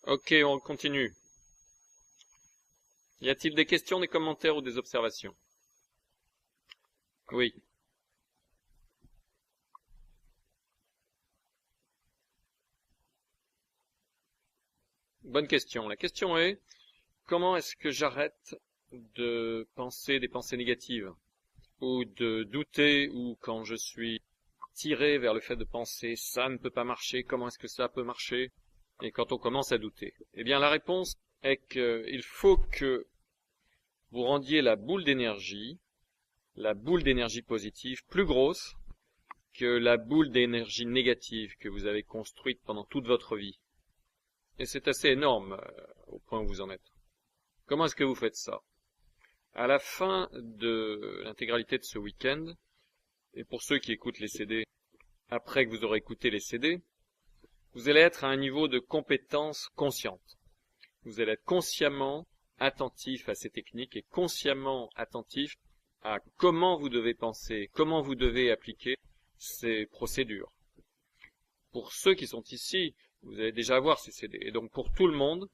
Ok, on continue. Y a-t-il des questions, des commentaires ou des observations? Oui. Bonne question. La question est, comment est-ce que j'arrête de penser des pensées négatives? Ou de douter, ou quand je suis tiré vers le fait de penser ça ne peut pas marcher, comment est-ce que ça peut marcher? Et quand on commence à douter. Eh bien, la réponse est qu'il faut que vous rendiez la boule d'énergie positive, plus grosse que la boule d'énergie négative que vous avez construite pendant toute votre vie. Et c'est assez énorme au point où vous en êtes. Comment est-ce que vous faites ça? À la fin de l'intégralité de ce week-end, et pour ceux qui écoutent les CD, après que vous aurez écouté les CD, vous allez être à un niveau de compétence consciente. Vous allez être consciemment attentif à ces techniques et consciemment attentif à comment vous devez penser, comment vous devez appliquer ces procédures. Pour ceux qui sont ici, vous allez déjà avoir ces CD. Et donc pour tout le monde,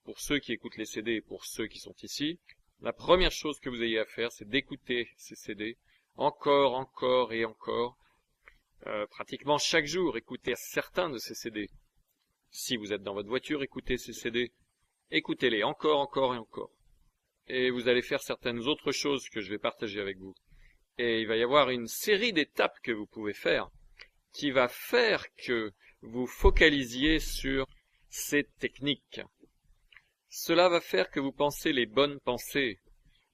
pour ceux qui écoutent les CD et pour ceux qui sont ici, la première chose que vous ayez à faire, c'est d'écouter ces CD encore, encore et encore, pratiquement chaque jour. Écoutez certains de ces CD. Si vous êtes dans votre voiture, écoutez ces CD. Écoutez-les encore, encore et encore. Et vous allez faire certaines autres choses que je vais partager avec vous. Et il va y avoir une série d'étapes que vous pouvez faire qui va faire que vous focalisiez sur ces techniques. Cela va faire que vous pensez les bonnes pensées.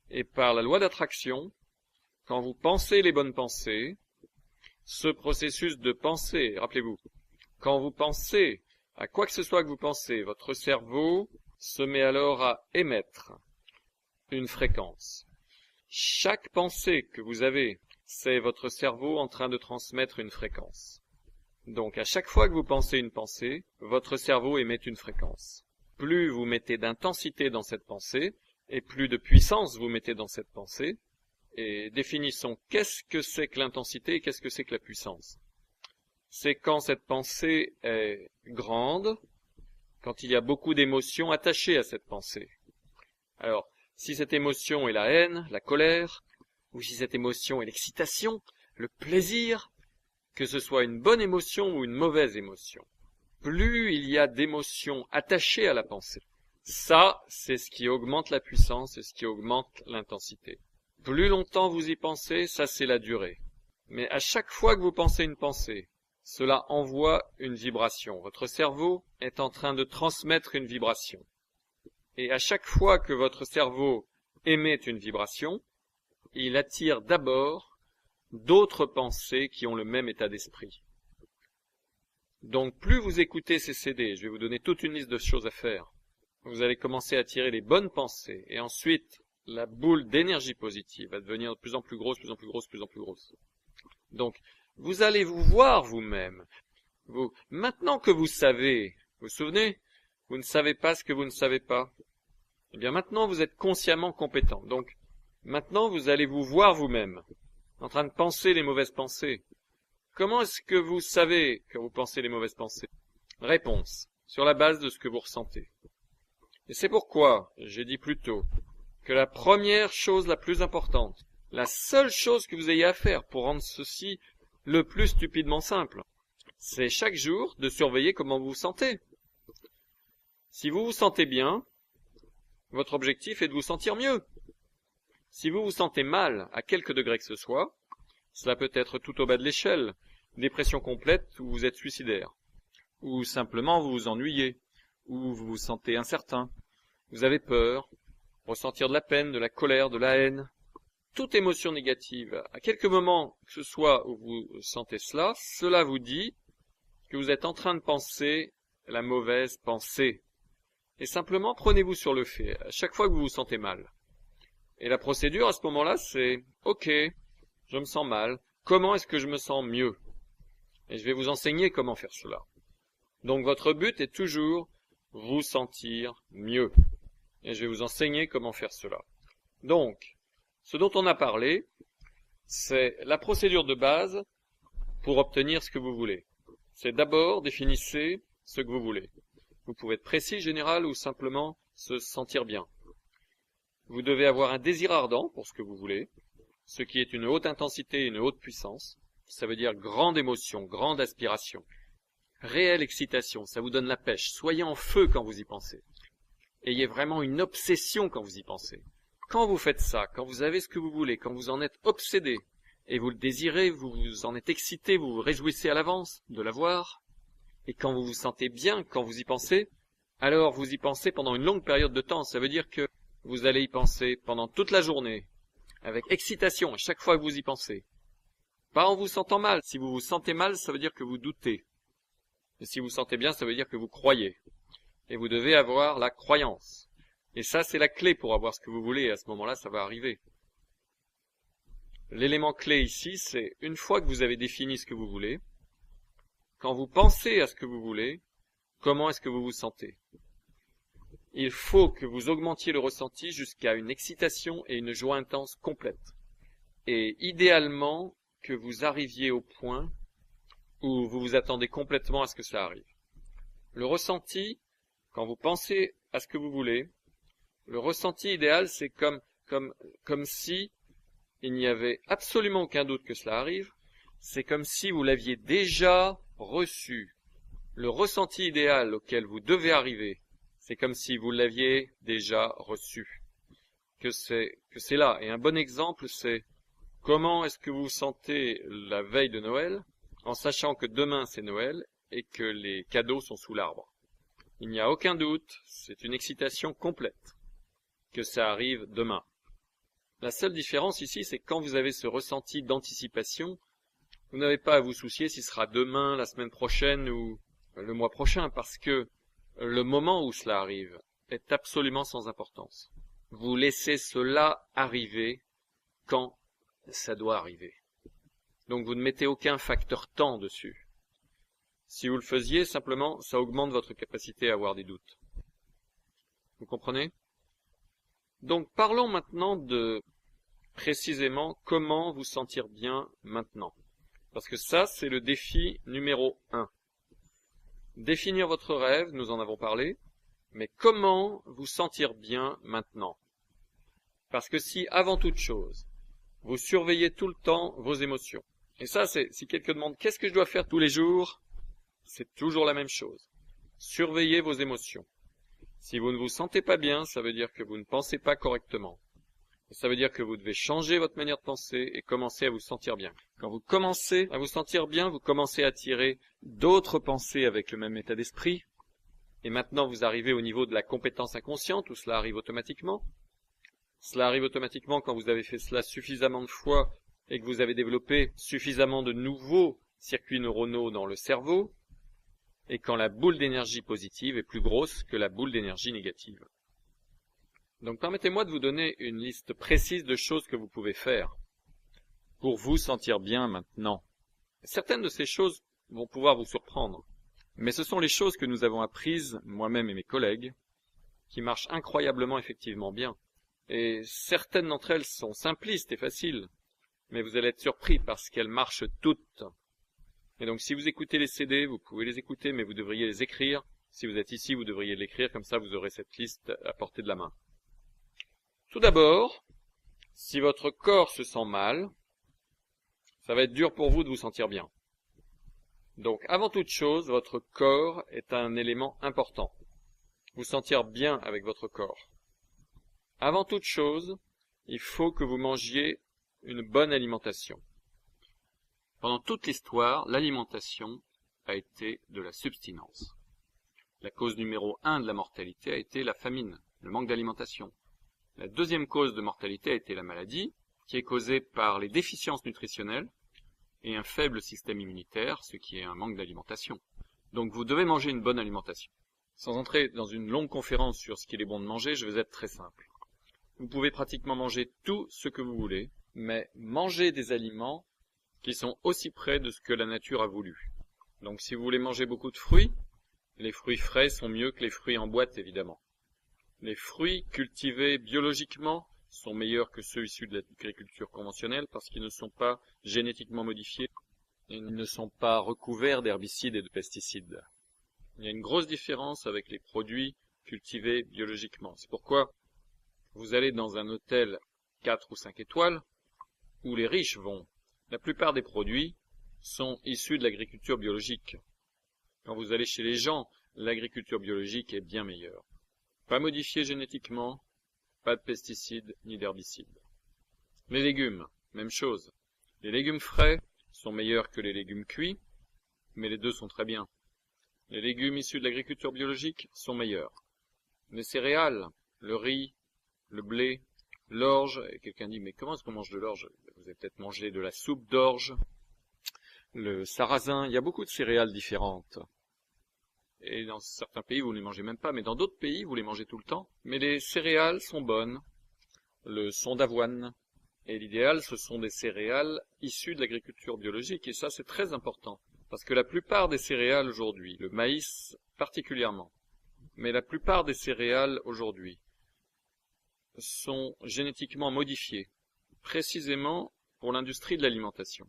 Et par la loi d'attraction, quand vous pensez les bonnes pensées, ce processus de pensée, rappelez-vous, quand vous pensez à quoi que ce soit que vous pensez, votre cerveau se met alors à émettre une fréquence. Chaque pensée que vous avez, c'est votre cerveau en train de transmettre une fréquence. Donc à chaque fois que vous pensez une pensée, votre cerveau émet une fréquence. Plus vous mettez d'intensité dans cette pensée, et plus de puissance vous mettez dans cette pensée, et définissons qu'est-ce que c'est que l'intensité et qu'est-ce que c'est que la puissance. C'est quand cette pensée est grande, quand il y a beaucoup d'émotions attachées à cette pensée. Alors, si cette émotion est la haine, la colère, ou si cette émotion est l'excitation, le plaisir, que ce soit une bonne émotion ou une mauvaise émotion, plus il y a d'émotions attachées à la pensée, ça, c'est ce qui augmente la puissance, c'est ce qui augmente l'intensité. Plus longtemps vous y pensez, ça c'est la durée. Mais à chaque fois que vous pensez une pensée, cela envoie une vibration. Votre cerveau est en train de transmettre une vibration. Et à chaque fois que votre cerveau émet une vibration, il attire d'abord d'autres pensées qui ont le même état d'esprit. Donc plus vous écoutez ces CD, je vais vous donner toute une liste de choses à faire, vous allez commencer à attirer les bonnes pensées, et ensuite la boule d'énergie positive va devenir de plus en plus grosse, plus en plus grosse, plus en plus grosse. Donc vous allez vous voir vous-même. Maintenant que vous savez, vous vous souvenez, vous ne savez pas ce que vous ne savez pas. Eh bien maintenant vous êtes consciemment compétent. Donc maintenant vous allez vous voir vous-même, en train de penser les mauvaises pensées. Comment est-ce que vous savez que vous pensez les mauvaises pensées? Réponse, sur la base de ce que vous ressentez. Et c'est pourquoi j'ai dit plus tôt que la première chose la plus importante, la seule chose que vous ayez à faire pour rendre ceci le plus stupidement simple, c'est chaque jour de surveiller comment vous vous sentez. Si vous vous sentez bien, votre objectif est de vous sentir mieux. Si vous vous sentez mal, à quelque degré que ce soit, cela peut être tout au bas de l'échelle, dépression complète ou vous êtes suicidaire, ou simplement vous vous ennuyez, ou vous vous sentez incertain, vous avez peur, ressentir de la peine, de la colère, de la haine, toute émotion négative, à quelque moment que ce soit où vous sentez cela, cela vous dit que vous êtes en train de penser la mauvaise pensée. Et simplement prenez-vous sur le fait, à chaque fois que vous vous sentez mal. Et la procédure à ce moment-là, c'est « Ok, je me sens mal, comment est-ce que je me sens mieux ?» Et je vais vous enseigner comment faire cela. Donc votre but est toujours vous sentir mieux. Et je vais vous enseigner comment faire cela. Donc, ce dont on a parlé, c'est la procédure de base pour obtenir ce que vous voulez. C'est d'abord définissez ce que vous voulez. Vous pouvez être précis, général, ou simplement se sentir bien. Vous devez avoir un désir ardent pour ce que vous voulez, ce qui est une haute intensité et une haute puissance. Ça veut dire grande émotion, grande aspiration. Réelle excitation, ça vous donne la pêche. Soyez en feu quand vous y pensez. Ayez vraiment une obsession quand vous y pensez. Quand vous faites ça, quand vous avez ce que vous voulez, quand vous en êtes obsédé, et vous le désirez, vous en êtes excité, vous vous réjouissez à l'avance de l'avoir, et quand vous vous sentez bien, quand vous y pensez, alors vous y pensez pendant une longue période de temps. Ça veut dire que vous allez y penser pendant toute la journée, avec excitation à chaque fois que vous y pensez. Pas en vous sentant mal. Si vous vous sentez mal, ça veut dire que vous doutez. Et si vous vous sentez bien, ça veut dire que vous croyez. Et vous devez avoir la croyance. Et ça, c'est la clé pour avoir ce que vous voulez, et à ce moment-là, ça va arriver. L'élément clé ici, c'est une fois que vous avez défini ce que vous voulez, quand vous pensez à ce que vous voulez, comment est-ce que vous vous sentez? Il faut que vous augmentiez le ressenti jusqu'à une excitation et une joie intense complète. Et idéalement, que vous arriviez au point où vous vous attendez complètement à ce que ça arrive. Le ressenti, quand vous pensez à ce que vous voulez, le ressenti idéal, c'est comme si il n'y avait absolument aucun doute que cela arrive. C'est comme si vous l'aviez déjà reçu. Le ressenti idéal auquel vous devez arriver, c'est comme si vous l'aviez déjà reçu. Que c'est là. Et un bon exemple, c'est comment est-ce que vous vous sentez la veille de Noël, en sachant que demain c'est Noël et que les cadeaux sont sous l'arbre. Il n'y a aucun doute, c'est une excitation complète que ça arrive demain. La seule différence ici, c'est que quand vous avez ce ressenti d'anticipation, vous n'avez pas à vous soucier si ce sera demain, la semaine prochaine ou le mois prochain, parce que le moment où cela arrive est absolument sans importance. Vous laissez cela arriver quand ça doit arriver. Donc vous ne mettez aucun facteur temps dessus. Si vous le faisiez, simplement, ça augmente votre capacité à avoir des doutes. Vous comprenez? Donc parlons maintenant de précisément comment vous sentir bien maintenant. Parce que ça, c'est le défi numéro 1. Définir votre rêve, nous en avons parlé, mais comment vous sentir bien maintenant? Parce que si, avant toute chose, vous surveillez tout le temps vos émotions, et ça, si quelqu'un demande qu'est-ce que je dois faire tous les jours, c'est toujours la même chose. Surveillez vos émotions. Si vous ne vous sentez pas bien, ça veut dire que vous ne pensez pas correctement. Et ça veut dire que vous devez changer votre manière de penser et commencer à vous sentir bien. Quand vous commencez à vous sentir bien, vous commencez à attirer d'autres pensées avec le même état d'esprit. Et maintenant, vous arrivez au niveau de la compétence inconsciente où cela arrive automatiquement. Cela arrive automatiquement quand vous avez fait cela suffisamment de fois et que vous avez développé suffisamment de nouveaux circuits neuronaux dans le cerveau, et quand la boule d'énergie positive est plus grosse que la boule d'énergie négative. Donc permettez-moi de vous donner une liste précise de choses que vous pouvez faire pour vous sentir bien maintenant. Certaines de ces choses vont pouvoir vous surprendre, mais ce sont les choses que nous avons apprises, moi-même et mes collègues, qui marchent incroyablement effectivement bien. Et certaines d'entre elles sont simplistes et faciles, mais vous allez être surpris parce qu'elles marchent toutes. Et donc si vous écoutez les CD, vous pouvez les écouter, mais vous devriez les écrire. Si vous êtes ici, vous devriez l'écrire, comme ça vous aurez cette liste à portée de la main. Tout d'abord, si votre corps se sent mal, ça va être dur pour vous de vous sentir bien. Donc avant toute chose, votre corps est un élément important. Vous sentir bien avec votre corps. Avant toute chose, il faut que vous mangiez une bonne alimentation. Pendant toute l'histoire, l'alimentation a été de la subsistance. La cause numéro 1 de la mortalité a été la famine, le manque d'alimentation. La deuxième cause de mortalité a été la maladie, qui est causée par les déficiences nutritionnelles et un faible système immunitaire, ce qui est un manque d'alimentation. Donc vous devez manger une bonne alimentation. Sans entrer dans une longue conférence sur ce qu'il est bon de manger, je vais être très simple. Vous pouvez pratiquement manger tout ce que vous voulez, mais mangez des aliments qui sont aussi près de ce que la nature a voulu. Donc si vous voulez manger beaucoup de fruits, les fruits frais sont mieux que les fruits en boîte évidemment. Les fruits cultivés biologiquement sont meilleurs que ceux issus de l'agriculture conventionnelle parce qu'ils ne sont pas génétiquement modifiés et ne sont pas recouverts d'herbicides et de pesticides. Il y a une grosse différence avec les produits cultivés biologiquement. C'est pourquoi vous allez dans un hôtel 4 ou 5 étoiles, où les riches vont. La plupart des produits sont issus de l'agriculture biologique. Quand vous allez chez les gens, l'agriculture biologique est bien meilleure. Pas modifiée génétiquement, pas de pesticides ni d'herbicides. Les légumes, même chose. Les légumes frais sont meilleurs que les légumes cuits, mais les deux sont très bien. Les légumes issus de l'agriculture biologique sont meilleurs. Les céréales, le riz, le blé, l'orge, et quelqu'un dit, mais comment est-ce qu'on mange de l'orge? Vous avez peut-être mangé de la soupe d'orge, le sarrasin, il y a beaucoup de céréales différentes. Et dans certains pays, vous ne les mangez même pas, mais dans d'autres pays, vous les mangez tout le temps. Mais les céréales sont bonnes, le son d'avoine, et l'idéal, ce sont des céréales issues de l'agriculture biologique, et ça, c'est très important. Parce que la plupart des céréales aujourd'hui, le maïs particulièrement, mais la plupart des céréales aujourd'hui sont génétiquement modifiées, précisément pour l'industrie de l'alimentation.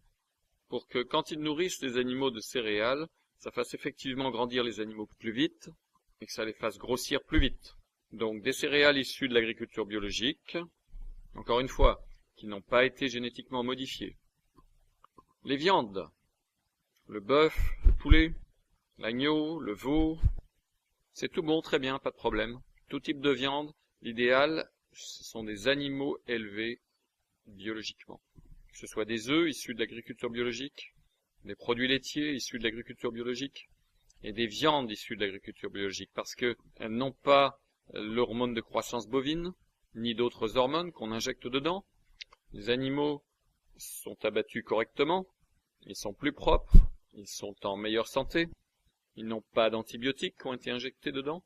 Pour que quand ils nourrissent les animaux de céréales, ça fasse effectivement grandir les animaux plus vite et que ça les fasse grossir plus vite. Donc des céréales issues de l'agriculture biologique, encore une fois, qui n'ont pas été génétiquement modifiées. Les viandes, le bœuf, le poulet, l'agneau, le veau, c'est tout bon, très bien, pas de problème. Tout type de viande, l'idéal, ce sont des animaux élevés biologiquement. Que ce soit des œufs issus de l'agriculture biologique, des produits laitiers issus de l'agriculture biologique, et des viandes issues de l'agriculture biologique, parce qu'elles n'ont pas l'hormone de croissance bovine, ni d'autres hormones qu'on injecte dedans. Les animaux sont abattus correctement, ils sont plus propres, ils sont en meilleure santé, ils n'ont pas d'antibiotiques qui ont été injectés dedans.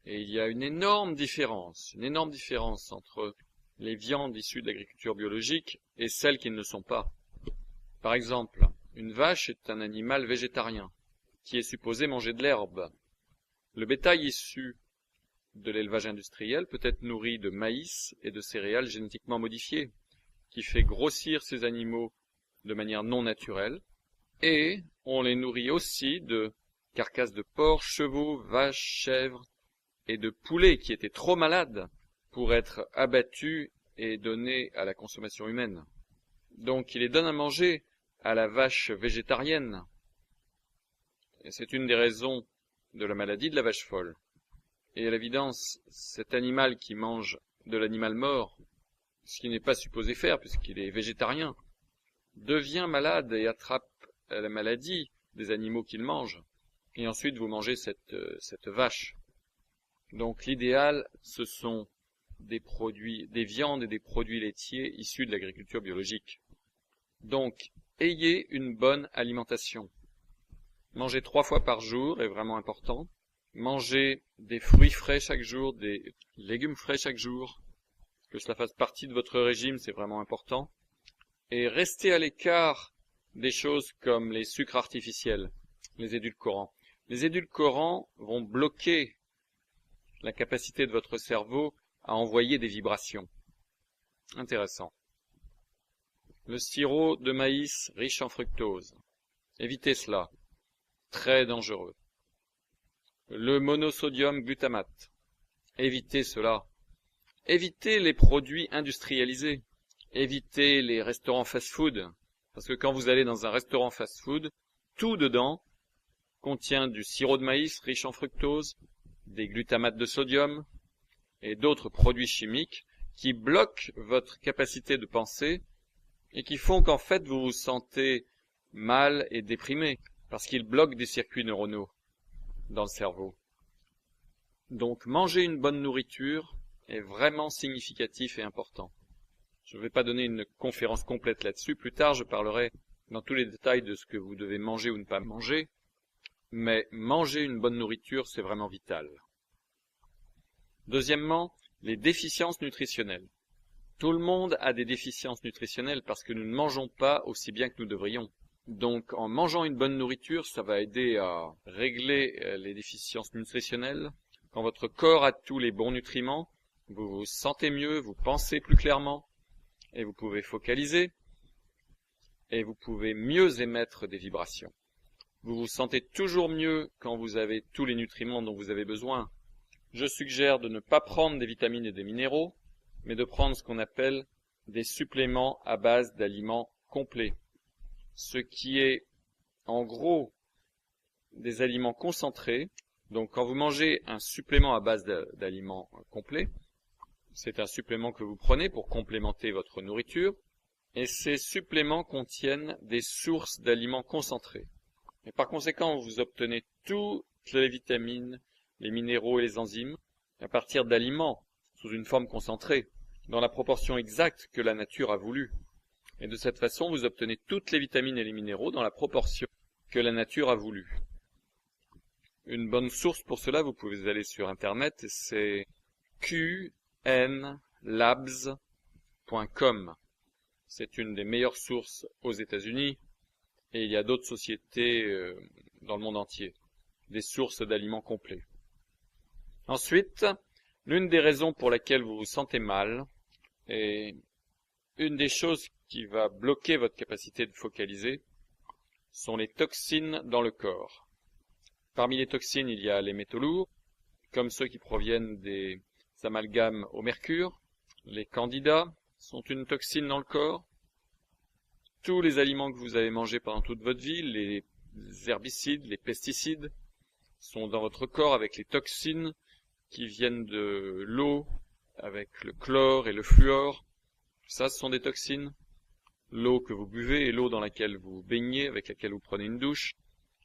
Et il y a une énorme différence entre les viandes issues de l'agriculture biologique et celles qui ne le sont pas. Par exemple, une vache est un animal végétarien qui est supposé manger de l'herbe. Le bétail issu de l'élevage industriel peut être nourri de maïs et de céréales génétiquement modifiées, qui fait grossir ces animaux de manière non naturelle, et on les nourrit aussi de carcasses de porcs, chevaux, vaches, chèvres et de poulets qui étaient trop malades pour être abattus et donnés à la consommation humaine. Donc il les donne à manger à la vache végétarienne. Et c'est une des raisons de la maladie de la vache folle. Et à l'évidence, cet animal qui mange de l'animal mort, ce qu'il n'est pas supposé faire puisqu'il est végétarien, devient malade et attrape la maladie des animaux qu'il mange. Et ensuite vous mangez cette vache. Donc l'idéal, ce sont des viandes et des produits laitiers issus de l'agriculture biologique. Donc, ayez une bonne alimentation. Manger 3 fois par jour est vraiment important. Mangez des fruits frais chaque jour, des légumes frais chaque jour. Que cela fasse partie de votre régime, c'est vraiment important. Et restez à l'écart des choses comme les sucres artificiels, les édulcorants. Les édulcorants vont bloquer la capacité de votre cerveau à envoyer des vibrations. Intéressant. Le sirop de maïs riche en fructose. Évitez cela. Très dangereux. Le monosodium glutamate. Évitez cela. Évitez les produits industrialisés. Évitez les restaurants fast-food. Parce que quand vous allez dans un restaurant fast-food, tout dedans contient du sirop de maïs riche en fructose, des glutamates de sodium et d'autres produits chimiques qui bloquent votre capacité de penser et qui font qu'en fait vous vous sentez mal et déprimé parce qu'ils bloquent des circuits neuronaux dans le cerveau. Donc manger une bonne nourriture est vraiment significatif et important. Je ne vais pas donner une conférence complète là-dessus. Plus tard, je parlerai dans tous les détails de ce que vous devez manger ou ne pas manger. Mais manger une bonne nourriture, c'est vraiment vital. Deuxièmement, les déficiences nutritionnelles. Tout le monde a des déficiences nutritionnelles parce que nous ne mangeons pas aussi bien que nous devrions. Donc, en mangeant une bonne nourriture, ça va aider à régler les déficiences nutritionnelles. Quand votre corps a tous les bons nutriments, vous vous sentez mieux, vous pensez plus clairement, et vous pouvez focaliser, et vous pouvez mieux émettre des vibrations. vous vous sentez toujours mieux quand vous avez tous les nutriments dont vous avez besoin, je suggère de ne pas prendre des vitamines et des minéraux, mais de prendre ce qu'on appelle des suppléments à base d'aliments complets. Ce qui est, en gros, des aliments concentrés. Donc, quand vous mangez un supplément à base d'aliments complets, c'est un supplément que vous prenez pour complémenter votre nourriture, et ces suppléments contiennent des sources d'aliments concentrés. Et par conséquent, vous obtenez toutes les vitamines, les minéraux et les enzymes à partir d'aliments sous une forme concentrée, dans la proportion exacte que la nature a voulu. Et de cette façon, vous obtenez toutes les vitamines et les minéraux dans la proportion que la nature a voulu. Une bonne source pour cela, vous pouvez aller sur Internet, c'est qnlabs.com. C'est une des meilleures sources aux États-Unis, et il y a d'autres sociétés dans le monde entier, des sources d'aliments complets. Ensuite, l'une des raisons pour laquelle vous vous sentez mal, et une des choses qui va bloquer votre capacité de focaliser, sont les toxines dans le corps. Parmi les toxines, il y a les métaux lourds, comme ceux qui proviennent des amalgames au mercure. Les candidats sont une toxine dans le corps. Tous les aliments que vous avez mangés pendant toute votre vie, les herbicides, les pesticides, sont dans votre corps avec les toxines qui viennent de l'eau, avec le chlore et le fluor. Ça, ce sont des toxines. L'eau que vous buvez et l'eau dans laquelle vous baignez, avec laquelle vous prenez une douche.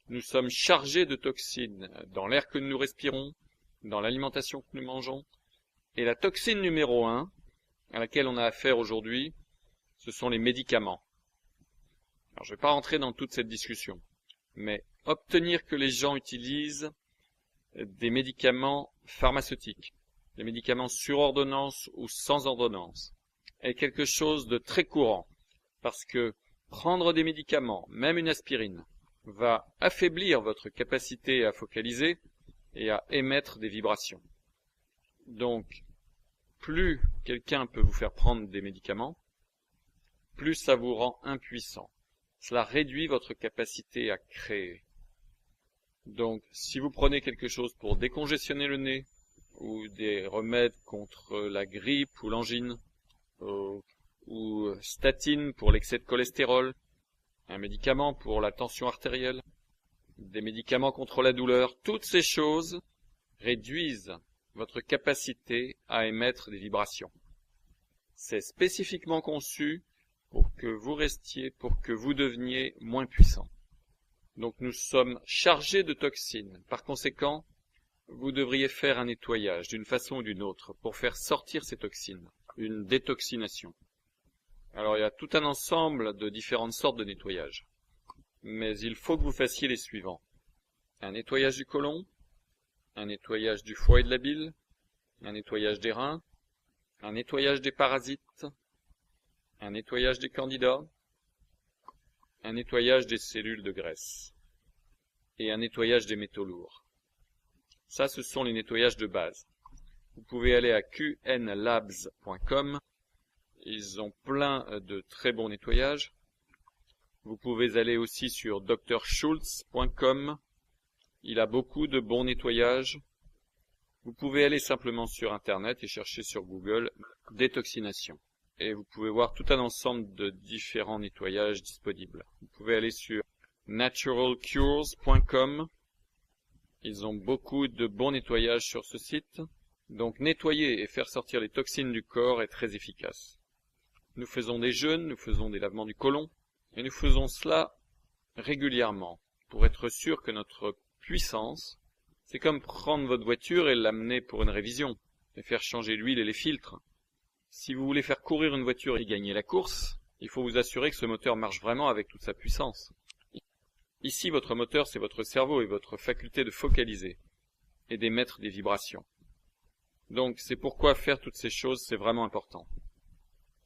Nous sommes chargés de toxines dans l'air que nous respirons, dans l'alimentation que nous mangeons. Et la toxine numéro 1, à laquelle on a affaire aujourd'hui, ce sont les médicaments. Alors, je ne vais pas rentrer dans toute cette discussion, mais obtenir que les gens utilisent des médicaments pharmaceutiques, des médicaments sur ordonnance ou sans ordonnance, est quelque chose de très courant, parce que prendre des médicaments, même une aspirine, va affaiblir votre capacité à focaliser et à émettre des vibrations. Donc, plus quelqu'un peut vous faire prendre des médicaments, plus ça vous rend impuissant. Cela réduit votre capacité à créer. Donc, si vous prenez quelque chose pour décongestionner le nez, ou des remèdes contre la grippe ou l'angine, ou statine pour l'excès de cholestérol, un médicament pour la tension artérielle, des médicaments contre la douleur, toutes ces choses réduisent votre capacité à émettre des vibrations. C'est spécifiquement conçu pour que vous deveniez moins puissant. Donc nous sommes chargés de toxines. Par conséquent, vous devriez faire un nettoyage d'une façon ou d'une autre pour faire sortir ces toxines, une détoxination. Alors il y a tout un ensemble de différentes sortes de nettoyage. Mais il faut que vous fassiez les suivants. Un nettoyage du côlon, un nettoyage du foie et de la bile, un nettoyage des reins, un nettoyage des parasites, un nettoyage des candidats, un nettoyage des cellules de graisse et un nettoyage des métaux lourds. Ça, ce sont les nettoyages de base. Vous pouvez aller à qnlabs.com. Ils ont plein de très bons nettoyages. Vous pouvez aller aussi sur drschultz.com. Il a beaucoup de bons nettoyages. Vous pouvez aller simplement sur Internet et chercher sur Google détoxination. Et vous pouvez voir tout un ensemble de différents nettoyages disponibles. Vous pouvez aller sur naturalcures.com. Ils ont beaucoup de bons nettoyages sur ce site. Donc nettoyer et faire sortir les toxines du corps est très efficace. Nous faisons des jeûnes, nous faisons des lavements du côlon, et nous faisons cela régulièrement pour être sûr que notre puissance, c'est comme prendre votre voiture et l'amener pour une révision, et faire changer l'huile et les filtres. Si vous voulez faire courir une voiture et gagner la course, il faut vous assurer que ce moteur marche vraiment avec toute sa puissance. Ici, votre moteur, c'est votre cerveau et votre faculté de focaliser et d'émettre des vibrations. Donc, c'est pourquoi faire toutes ces choses, c'est vraiment important.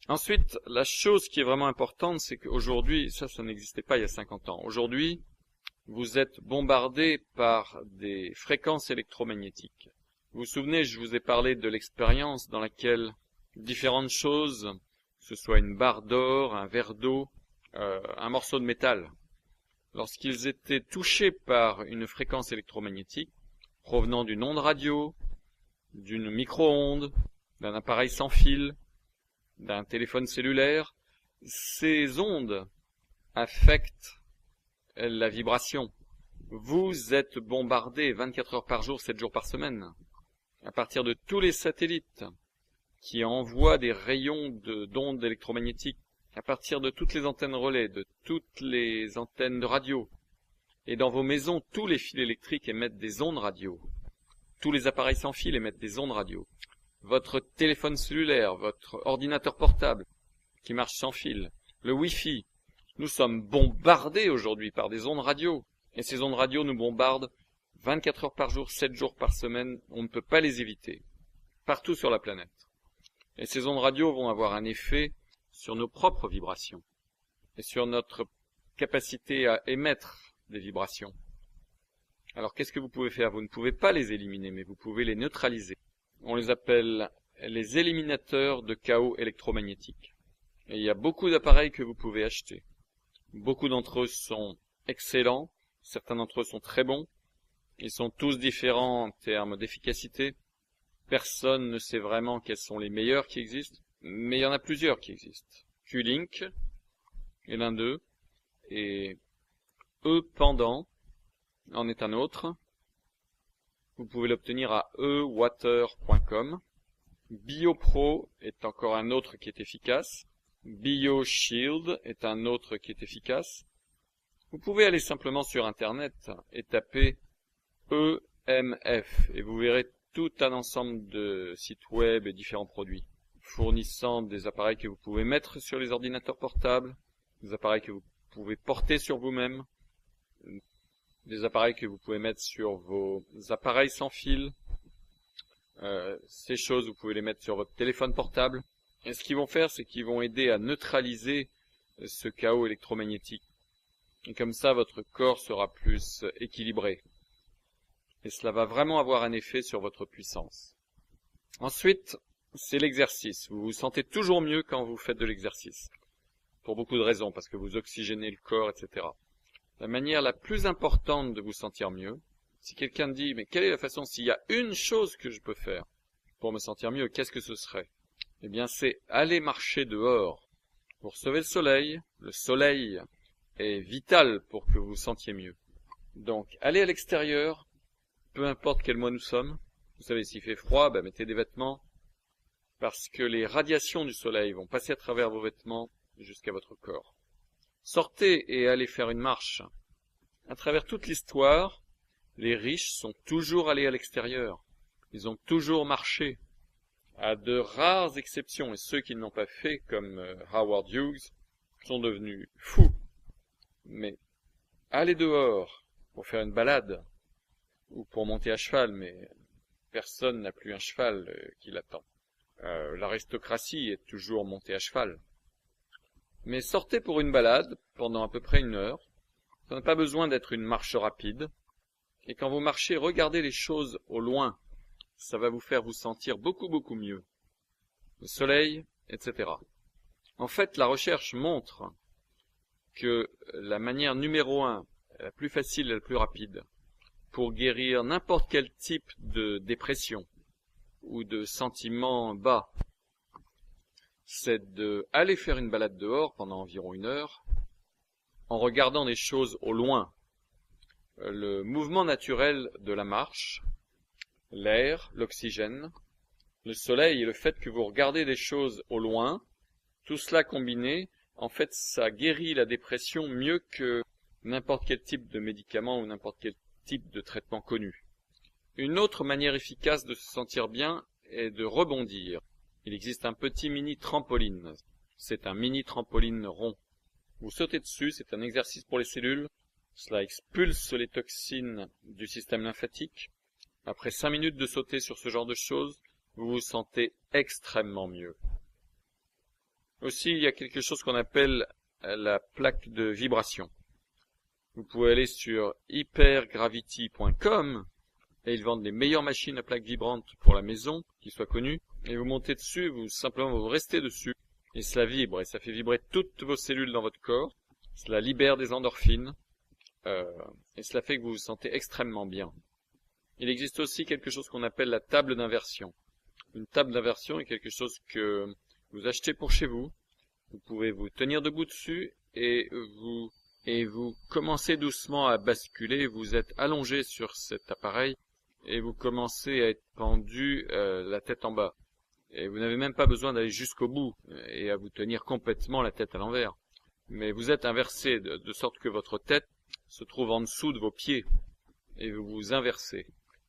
Ensuite, la chose qui est vraiment importante, c'est qu'aujourd'hui, ça n'existait pas il y a 50 ans. Aujourd'hui, vous êtes bombardé par des fréquences électromagnétiques. Vous vous souvenez, je vous ai parlé de l'expérience dans laquelle différentes choses, que ce soit une barre d'or, un verre d'eau, un morceau de métal, lorsqu'ils étaient touchés par une fréquence électromagnétique provenant d'une onde radio, d'une micro-onde, d'un appareil sans fil, d'un téléphone cellulaire, ces ondes affectent la vibration. Vous êtes bombardé 24 heures par jour, 7 jours par semaine, à partir de tous les satellites qui envoient des rayons d'ondes électromagnétiques, à partir de toutes les antennes relais, de toutes les antennes de radio. Et dans vos maisons, tous les fils électriques émettent des ondes radio. Tous les appareils sans fil émettent des ondes radio. Votre téléphone cellulaire, votre ordinateur portable qui marche sans fil, le Wi-Fi. Nous sommes bombardés aujourd'hui par des ondes radio. Et ces ondes radio nous bombardent 24 heures par jour, 7 jours par semaine. On ne peut pas les éviter. Partout sur la planète. Et ces ondes radio vont avoir un effet sur nos propres vibrations. Et sur notre capacité à émettre des vibrations. Alors qu'est-ce que vous pouvez faire? Vous ne pouvez pas les éliminer, mais vous pouvez les neutraliser. On les appelle les éliminateurs de chaos électromagnétique. Et il y a beaucoup d'appareils que vous pouvez acheter. Beaucoup d'entre eux sont excellents, certains d'entre eux sont très bons. Ils sont tous différents en termes d'efficacité. Personne ne sait vraiment quels sont les meilleurs qui existent, mais il y en a plusieurs qui existent. Q-Link est l'un d'eux, et E-Pendant en est un autre. Vous pouvez l'obtenir à ewater.com. BioPro est encore un autre qui est efficace. BioShield est un autre qui est efficace. Vous pouvez aller simplement sur Internet et taper EMF et vous verrez tout un ensemble de sites web et différents produits fournissant des appareils que vous pouvez mettre sur les ordinateurs portables, des appareils que vous pouvez porter sur vous-même, des appareils que vous pouvez mettre sur vos appareils sans fil. Ces choses, vous pouvez les mettre sur votre téléphone portable. Et ce qu'ils vont faire, c'est qu'ils vont aider à neutraliser ce chaos électromagnétique. Et comme ça, votre corps sera plus équilibré. Et cela va vraiment avoir un effet sur votre puissance. Ensuite, c'est l'exercice. Vous vous sentez toujours mieux quand vous faites de l'exercice. Pour beaucoup de raisons, parce que vous oxygénez le corps, etc. La manière la plus importante de vous sentir mieux, si quelqu'un dit, mais quelle est la façon, s'il y a une chose que je peux faire pour me sentir mieux, qu'est-ce que ce serait? Eh bien, c'est aller marcher dehors. Vous recevez le soleil est vital pour que vous vous sentiez mieux. Donc, allez à l'extérieur, peu importe quel mois nous sommes. Vous savez, s'il fait froid, mettez des vêtements, parce que les radiations du soleil vont passer à travers vos vêtements jusqu'à votre corps. Sortez et allez faire une marche. À travers toute l'histoire, les riches sont toujours allés à l'extérieur. Ils ont toujours marché. À de rares exceptions, et ceux qui ne l'ont pas fait, comme Howard Hughes, sont devenus fous. Mais aller dehors pour faire une balade, ou pour monter à cheval, mais personne n'a plus un cheval qui l'attend. L'aristocratie est toujours montée à cheval. Mais sortez pour une balade pendant à peu près 1 heure. Ça n'a pas besoin d'être une marche rapide. Et quand vous marchez, regardez les choses au loin. Ça va vous faire vous sentir beaucoup mieux. Le soleil, etc. En fait, la recherche montre que la manière numéro 1, la plus facile et la plus rapide, pour guérir n'importe quel type de dépression ou de sentiment bas, c'est d'aller faire une balade dehors pendant environ 1 heure, en regardant des choses au loin. Le mouvement naturel de la marche, l'air, l'oxygène, le soleil et le fait que vous regardez des choses au loin, tout cela combiné, en fait, ça guérit la dépression mieux que n'importe quel type de médicament ou n'importe quel type de traitement connu. Une autre manière efficace de se sentir bien est de rebondir. Il existe un petit mini trampoline. C'est un mini trampoline rond. Vous sautez dessus, c'est un exercice pour les cellules. Cela expulse les toxines du système lymphatique. Après 5 minutes de sauter sur ce genre de choses, vous vous sentez extrêmement mieux. Aussi, il y a quelque chose qu'on appelle la plaque de vibration. Vous pouvez aller sur hypergravity.com et ils vendent les meilleures machines à plaques vibrantes pour la maison, qui soient connues. Et vous montez dessus, vous restez dessus, et cela vibre, et ça fait vibrer toutes vos cellules dans votre corps. Cela libère des endorphines, et cela fait que vous vous sentez extrêmement bien. Il existe aussi quelque chose qu'on appelle la table d'inversion. Une table d'inversion est quelque chose que vous achetez pour chez vous. Vous pouvez vous tenir debout dessus et vous commencez doucement à basculer. Vous êtes allongé sur cet appareil et vous commencez à être pendu la tête en bas. Et vous n'avez même pas besoin d'aller jusqu'au bout et à vous tenir complètement la tête à l'envers. Mais vous êtes inversé de sorte que votre tête se trouve en dessous de vos pieds et vous vous inversez.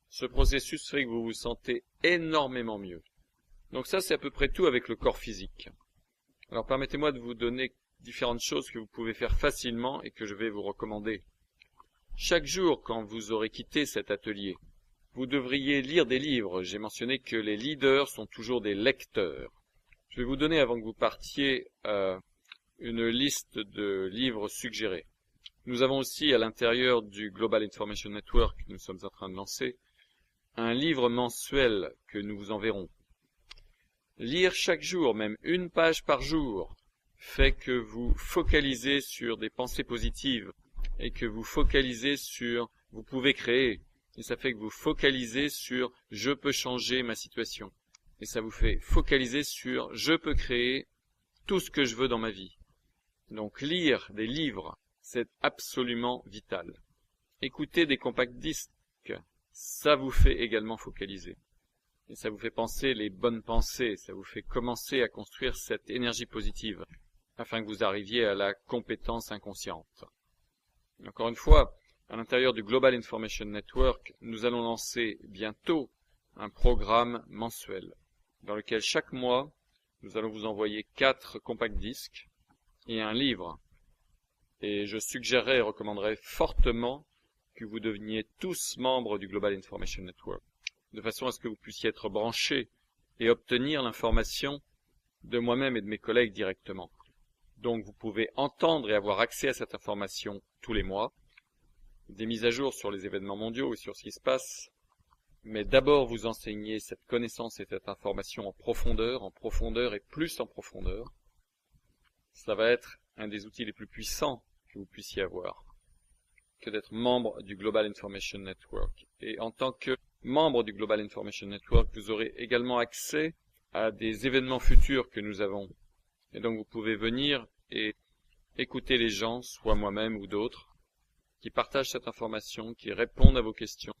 Ce processus fait que vous vous sentez énormément mieux. Donc ça, c'est à peu près tout avec le corps physique. Alors permettez-moi de vous donner différentes choses que vous pouvez faire facilement et que je vais vous recommander. Chaque jour, quand vous aurez quitté cet atelier, vous devriez lire des livres. J'ai mentionné que les leaders sont toujours des lecteurs. Je vais vous donner, avant que vous partiez, une liste de livres suggérés. Nous avons aussi, à l'intérieur du Global Information Network que nous sommes en train de lancer, un livre mensuel que nous vous enverrons. Lire chaque jour, même une page par jour, fait que vous focalisez sur des pensées positives et que vous focalisez sur vous pouvez créer. Et ça fait que vous focalisez sur je peux changer ma situation. Et ça vous fait focaliser sur je peux créer tout ce que je veux dans ma vie. Donc lire des livres, c'est absolument vital. Écouter des compact disques, ça vous fait également focaliser. Et ça vous fait penser les bonnes pensées, ça vous fait commencer à construire cette énergie positive, afin que vous arriviez à la compétence inconsciente. Encore une fois, à l'intérieur du Global Information Network, nous allons lancer bientôt un programme mensuel, dans lequel chaque mois, nous allons vous envoyer 4 compact disques et un livre. Et je suggérerais et recommanderais fortement que vous deveniez tous membres du Global Information Network, de façon à ce que vous puissiez être branchés et obtenir l'information de moi-même et de mes collègues directement. Donc vous pouvez entendre et avoir accès à cette information tous les mois, des mises à jour sur les événements mondiaux et sur ce qui se passe, mais d'abord vous enseigner cette connaissance et cette information en profondeur et plus en profondeur. Ça va être un des outils les plus puissants que vous puissiez avoir, que d'être membre du Global Information Network. Et en tant que membre du Global Information Network, vous aurez également accès à des événements futurs que nous avons. Et donc vous pouvez venir et écouter les gens, soit moi-même ou d'autres, qui partagent cette information, qui répondent à vos questions,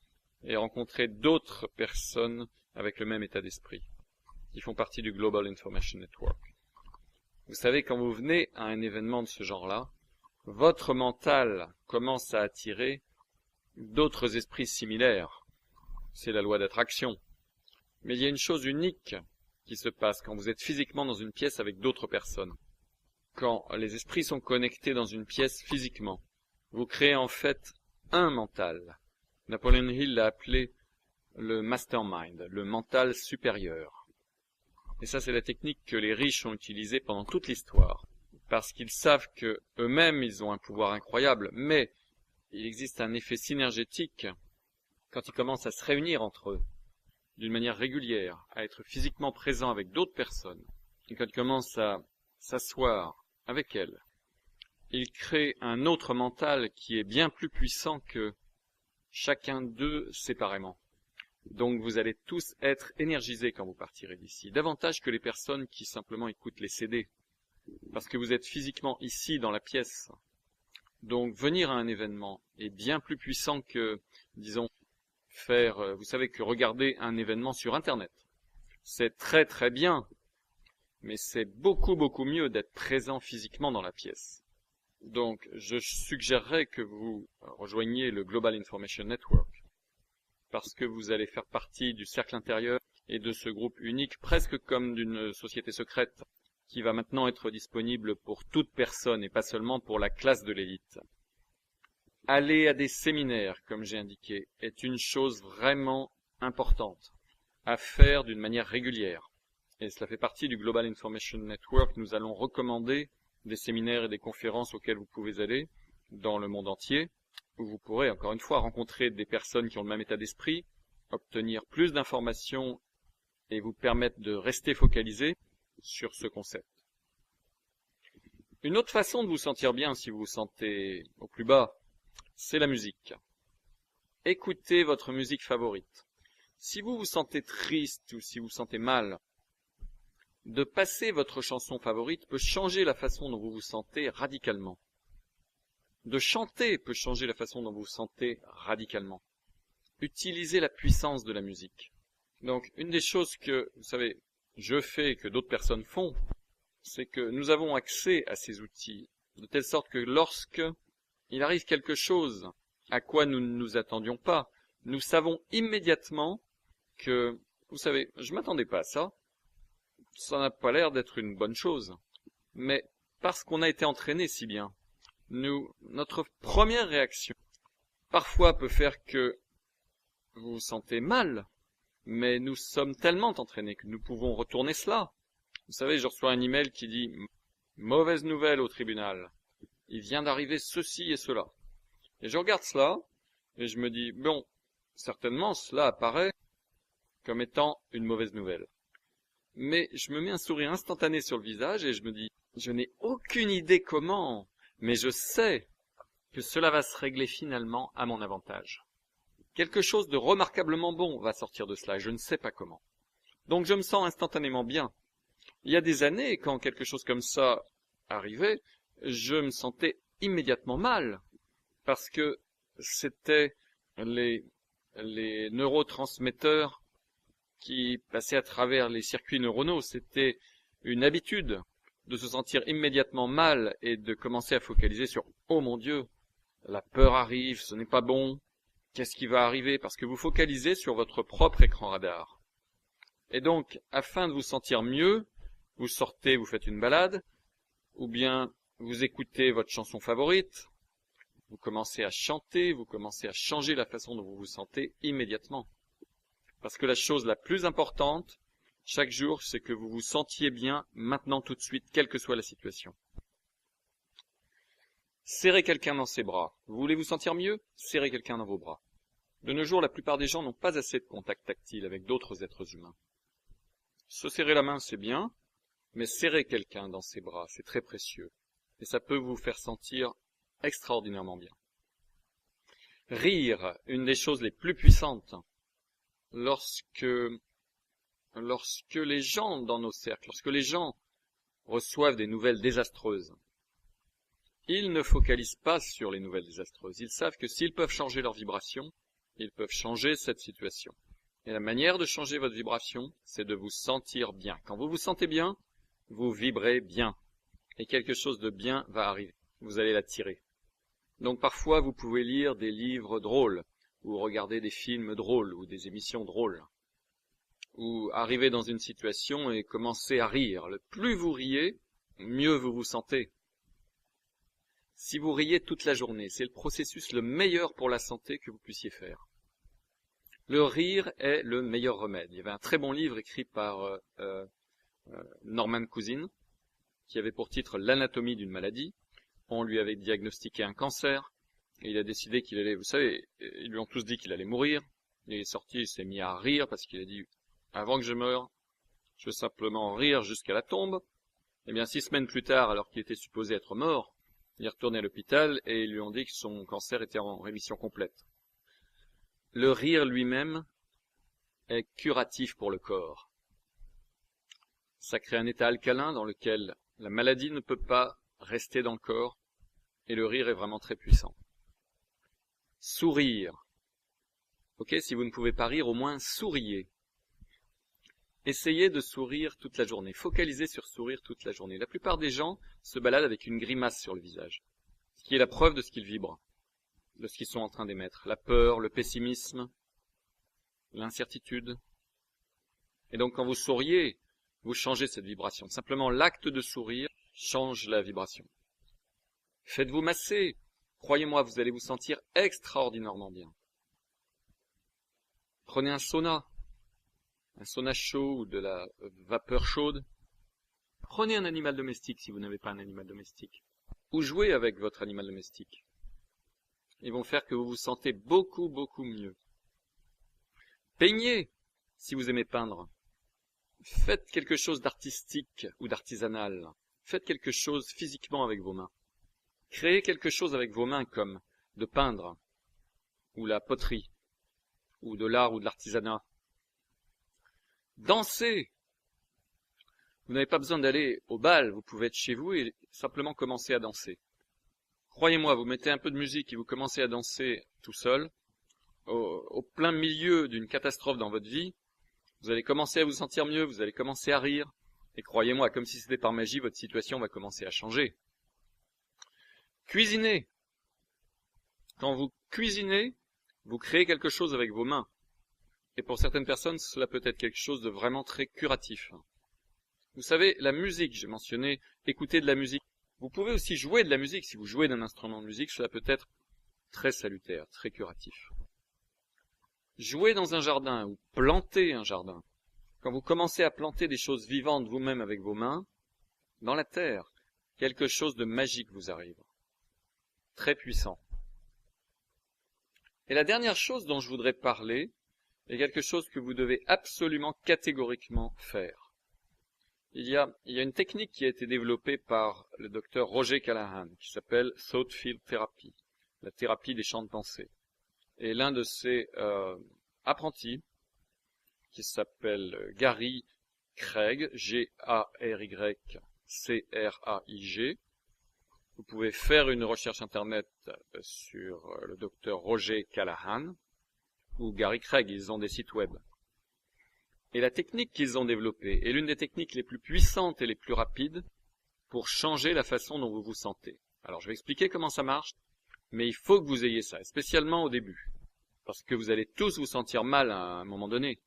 et rencontrer d'autres personnes avec le même état d'esprit, qui font partie du Global Information Network. Vous savez, quand vous venez à un événement de ce genre-là, votre mental commence à attirer d'autres esprits similaires. C'est la loi d'attraction. Mais il y a une chose unique qui se passe quand vous êtes physiquement dans une pièce avec d'autres personnes. Quand les esprits sont connectés dans une pièce physiquement, vous créez en fait un mental. Napoleon Hill l'a appelé le mastermind, le mental supérieur. Et ça, c'est la technique que les riches ont utilisée pendant toute l'histoire. Parce qu'ils savent que eux-mêmes, ils ont un pouvoir incroyable, mais il existe un effet synergétique quand ils commencent à se réunir entre eux, d'une manière régulière, à être physiquement présents avec d'autres personnes, et quand ils commencent à s'asseoir avec elles, ils créent un autre mental qui est bien plus puissant que chacun d'eux séparément. Donc vous allez tous être énergisés quand vous partirez d'ici, davantage que les personnes qui simplement écoutent les CD, parce que vous êtes physiquement ici dans la pièce. Donc venir à un événement est bien plus puissant que, disons, vous savez que regarder un événement sur Internet, c'est très très bien, mais c'est beaucoup beaucoup mieux d'être présent physiquement dans la pièce. Donc je suggérerais que vous rejoigniez le Global Information Network, parce que vous allez faire partie du cercle intérieur et de ce groupe unique, presque comme d'une société secrète, qui va maintenant être disponible pour toute personne et pas seulement pour la classe de l'élite. Aller à des séminaires, comme j'ai indiqué, est une chose vraiment importante à faire d'une manière régulière. Et cela fait partie du Global Information Network. Nous allons recommander des séminaires et des conférences auxquelles vous pouvez aller dans le monde entier, où vous pourrez encore une fois rencontrer des personnes qui ont le même état d'esprit, obtenir plus d'informations et vous permettre de rester focalisé sur ce concept. Une autre façon de vous sentir bien si vous vous sentez au plus bas, c'est la musique. Écoutez votre musique favorite. Si vous vous sentez triste ou si vous vous sentez mal, de passer votre chanson favorite peut changer la façon dont vous vous sentez radicalement. De chanter peut changer la façon dont vous vous sentez radicalement. Utilisez la puissance de la musique. Donc, une des choses que, vous savez, je fais et que d'autres personnes font, c'est que nous avons accès à ces outils, de telle sorte que lorsque il arrive quelque chose à quoi nous ne nous attendions pas, nous savons immédiatement que, vous savez, je m'attendais pas à ça, ça n'a pas l'air d'être une bonne chose, mais parce qu'on a été entraîné si bien, notre première réaction, parfois peut faire que vous vous sentez mal, mais nous sommes tellement entraînés que nous pouvons retourner cela. Vous savez, je reçois un email qui dit « Mauvaise nouvelle au tribunal. Il vient d'arriver ceci et cela. » Et je regarde cela, et je me dis « Bon, certainement cela apparaît comme étant une mauvaise nouvelle. » Mais je me mets un sourire instantané sur le visage et je me dis « Je n'ai aucune idée comment, mais je sais que cela va se régler finalement à mon avantage. » Quelque chose de remarquablement bon va sortir de cela, et je ne sais pas comment. Donc je me sens instantanément bien. Il y a des années, quand quelque chose comme ça arrivait, je me sentais immédiatement mal, parce que c'était les neurotransmetteurs qui passaient à travers les circuits neuronaux. C'était une habitude de se sentir immédiatement mal et de commencer à focaliser sur « Oh mon Dieu, la peur arrive, ce n'est pas bon. Qu'est-ce qui va arriver ?» Parce que vous focalisez sur votre propre écran radar. Et donc, afin de vous sentir mieux, vous sortez, vous faites une balade, ou bien vous écoutez votre chanson favorite, vous commencez à chanter, vous commencez à changer la façon dont vous vous sentez immédiatement. Parce que la chose la plus importante, chaque jour, c'est que vous vous sentiez bien maintenant tout de suite, quelle que soit la situation. Serrez quelqu'un dans ses bras. Vous voulez vous sentir mieux? Serrez quelqu'un dans vos bras. De nos jours, la plupart des gens n'ont pas assez de contact tactile avec d'autres êtres humains. Se serrer la main, c'est bien, mais serrer quelqu'un dans ses bras, c'est très précieux. Et ça peut vous faire sentir extraordinairement bien. Rire, une des choses les plus puissantes. Lorsque les gens dans nos cercles, lorsque les gens reçoivent des nouvelles désastreuses, ils ne focalisent pas sur les nouvelles désastreuses. Ils savent que s'ils peuvent changer leur vibration, ils peuvent changer cette situation. Et la manière de changer votre vibration, c'est de vous sentir bien. Quand vous vous sentez bien, vous vibrez bien. Et quelque chose de bien va arriver. Vous allez l'attirer. Donc parfois, vous pouvez lire des livres drôles, ou regarder des films drôles, ou des émissions drôles. Ou arriver dans une situation et commencer à rire. Le plus vous riez, mieux vous vous sentez. Si vous riez toute la journée, c'est le processus le meilleur pour la santé que vous puissiez faire. Le rire est le meilleur remède. Il y avait un très bon livre écrit par Norman Cousins, qui avait pour titre L'anatomie d'une maladie. On lui avait diagnostiqué un cancer, et il a décidé qu'il allait, vous savez, ils lui ont tous dit qu'il allait mourir. Il est sorti, il s'est mis à rire, parce qu'il a dit, avant que je meure, je veux simplement rire jusqu'à la tombe. Eh bien, 6 semaines plus tard, alors qu'il était supposé être mort, il est retourné à l'hôpital, et ils lui ont dit que son cancer était en rémission complète. Le rire lui-même est curatif pour le corps. Ça crée un état alcalin dans lequel la maladie ne peut pas rester dans le corps, et le rire est vraiment très puissant. Sourire. Ok, si vous ne pouvez pas rire, au moins souriez. Essayez de sourire toute la journée. Focalisez sur sourire toute la journée. La plupart des gens se baladent avec une grimace sur le visage, ce qui est la preuve de ce qu'ils vibrent, de ce qu'ils sont en train d'émettre. La peur, le pessimisme, l'incertitude. Et donc quand vous souriez, vous changez cette vibration. Simplement l'acte de sourire change la vibration. Faites-vous masser. Croyez-moi, vous allez vous sentir extraordinairement bien. Prenez un sauna chaud ou de la vapeur chaude. Prenez un animal domestique si vous n'avez pas un animal domestique. Ou jouez avec votre animal domestique. Ils vont faire que vous vous sentez beaucoup, beaucoup mieux. Peignez si vous aimez peindre. Faites quelque chose d'artistique ou d'artisanal. Faites quelque chose physiquement avec vos mains. Créez quelque chose avec vos mains comme de peindre, ou la poterie, ou de l'art ou de l'artisanat. Dansez! Vous n'avez pas besoin d'aller au bal, vous pouvez être chez vous et simplement commencer à danser. Croyez-moi, vous mettez un peu de musique et vous commencez à danser tout seul, au plein milieu d'une catastrophe dans votre vie, vous allez commencer à vous sentir mieux, vous allez commencer à rire, et croyez-moi, comme si c'était par magie, votre situation va commencer à changer. Cuisinez. Quand vous cuisinez, vous créez quelque chose avec vos mains. Et pour certaines personnes, cela peut être quelque chose de vraiment très curatif. Vous savez, la musique, j'ai mentionné, écouter de la musique. Vous pouvez aussi jouer de la musique. Si vous jouez d'un instrument de musique, cela peut être très salutaire, très curatif. Jouer dans un jardin ou planter un jardin. Quand vous commencez à planter des choses vivantes vous-même avec vos mains, dans la terre, quelque chose de magique vous arrive. Très puissant. Et la dernière chose dont je voudrais parler est quelque chose que vous devez absolument catégoriquement faire. Il y a une technique qui a été développée par le docteur Roger Callahan, qui s'appelle Thought Field Therapy, la thérapie des champs de pensée. Et l'un de ses apprentis, qui s'appelle Gary Craig, G-A-R-Y-C-R-A-I-G, vous pouvez faire une recherche internet sur le docteur Roger Callahan ou Gary Craig, ils ont des sites web. Et la technique qu'ils ont développée est l'une des techniques les plus puissantes et les plus rapides pour changer la façon dont vous vous sentez. Alors je vais expliquer comment ça marche, mais il faut que vous ayez ça, spécialement au début, parce que vous allez tous vous sentir mal à un moment donné,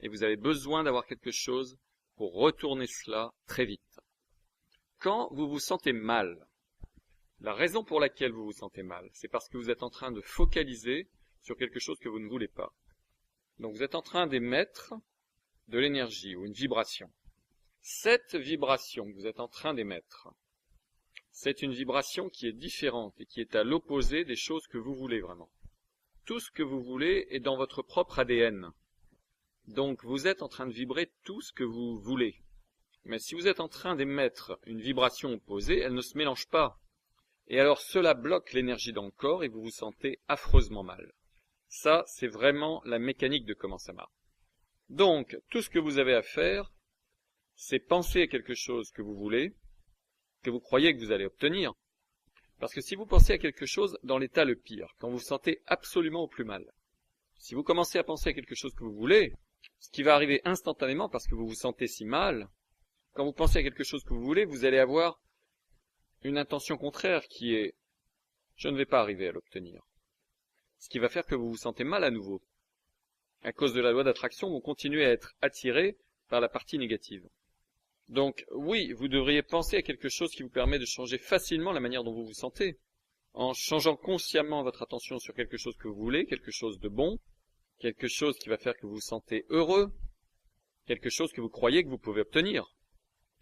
et vous avez besoin d'avoir quelque chose pour retourner cela très vite. Quand vous vous sentez mal, la raison pour laquelle vous vous sentez mal, c'est parce que vous êtes en train de focaliser sur quelque chose que vous ne voulez pas. Donc vous êtes en train d'émettre de l'énergie ou une vibration. Cette vibration que vous êtes en train d'émettre, c'est une vibration qui est différente et qui est à l'opposé des choses que vous voulez vraiment. Tout ce que vous voulez est dans votre propre ADN. Donc vous êtes en train de vibrer tout ce que vous voulez. Mais si vous êtes en train d'émettre une vibration opposée, elle ne se mélange pas. Et alors cela bloque l'énergie dans le corps et vous vous sentez affreusement mal. Ça, c'est vraiment la mécanique de comment ça marche. Donc, tout ce que vous avez à faire, c'est penser à quelque chose que vous voulez, que vous croyez que vous allez obtenir. Parce que si vous pensez à quelque chose dans l'état le pire, quand vous vous sentez absolument au plus mal, si vous commencez à penser à quelque chose que vous voulez, ce qui va arriver instantanément parce que vous vous sentez si mal, quand vous pensez à quelque chose que vous voulez, vous allez avoir une intention contraire qui est « je ne vais pas arriver à l'obtenir ». Ce qui va faire que vous vous sentez mal à nouveau. À cause de la loi d'attraction, vous continuez à être attiré par la partie négative. Donc oui, vous devriez penser à quelque chose qui vous permet de changer facilement la manière dont vous vous sentez. En changeant consciemment votre attention sur quelque chose que vous voulez, quelque chose de bon, quelque chose qui va faire que vous vous sentez heureux, quelque chose que vous croyez que vous pouvez obtenir.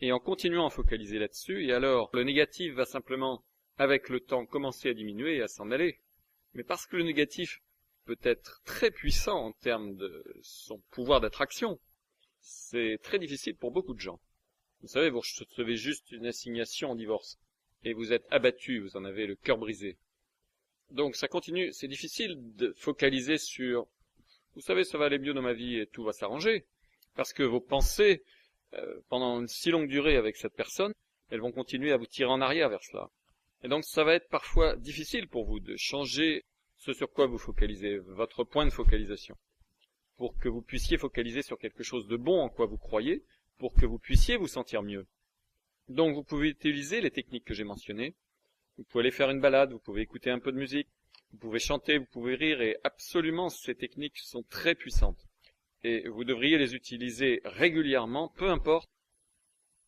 Et en continuant à focaliser là-dessus, et alors le négatif va simplement, avec le temps, commencer à diminuer et à s'en aller. Mais parce que le négatif peut être très puissant en termes de son pouvoir d'attraction, c'est très difficile pour beaucoup de gens. Vous savez, vous recevez juste une assignation en divorce, et vous êtes abattu, vous en avez le cœur brisé. Donc ça continue, c'est difficile de focaliser sur « vous savez, ça va aller mieux dans ma vie et tout va s'arranger », parce que vos pensées, pendant une si longue durée avec cette personne, elles vont continuer à vous tirer en arrière vers cela. Et donc ça va être parfois difficile pour vous de changer ce sur quoi vous focalisez, votre point de focalisation, pour que vous puissiez focaliser sur quelque chose de bon en quoi vous croyez, pour que vous puissiez vous sentir mieux. Donc vous pouvez utiliser les techniques que j'ai mentionnées, vous pouvez aller faire une balade, vous pouvez écouter un peu de musique, vous pouvez chanter, vous pouvez rire, et absolument ces techniques sont très puissantes. Et vous devriez les utiliser régulièrement, peu importe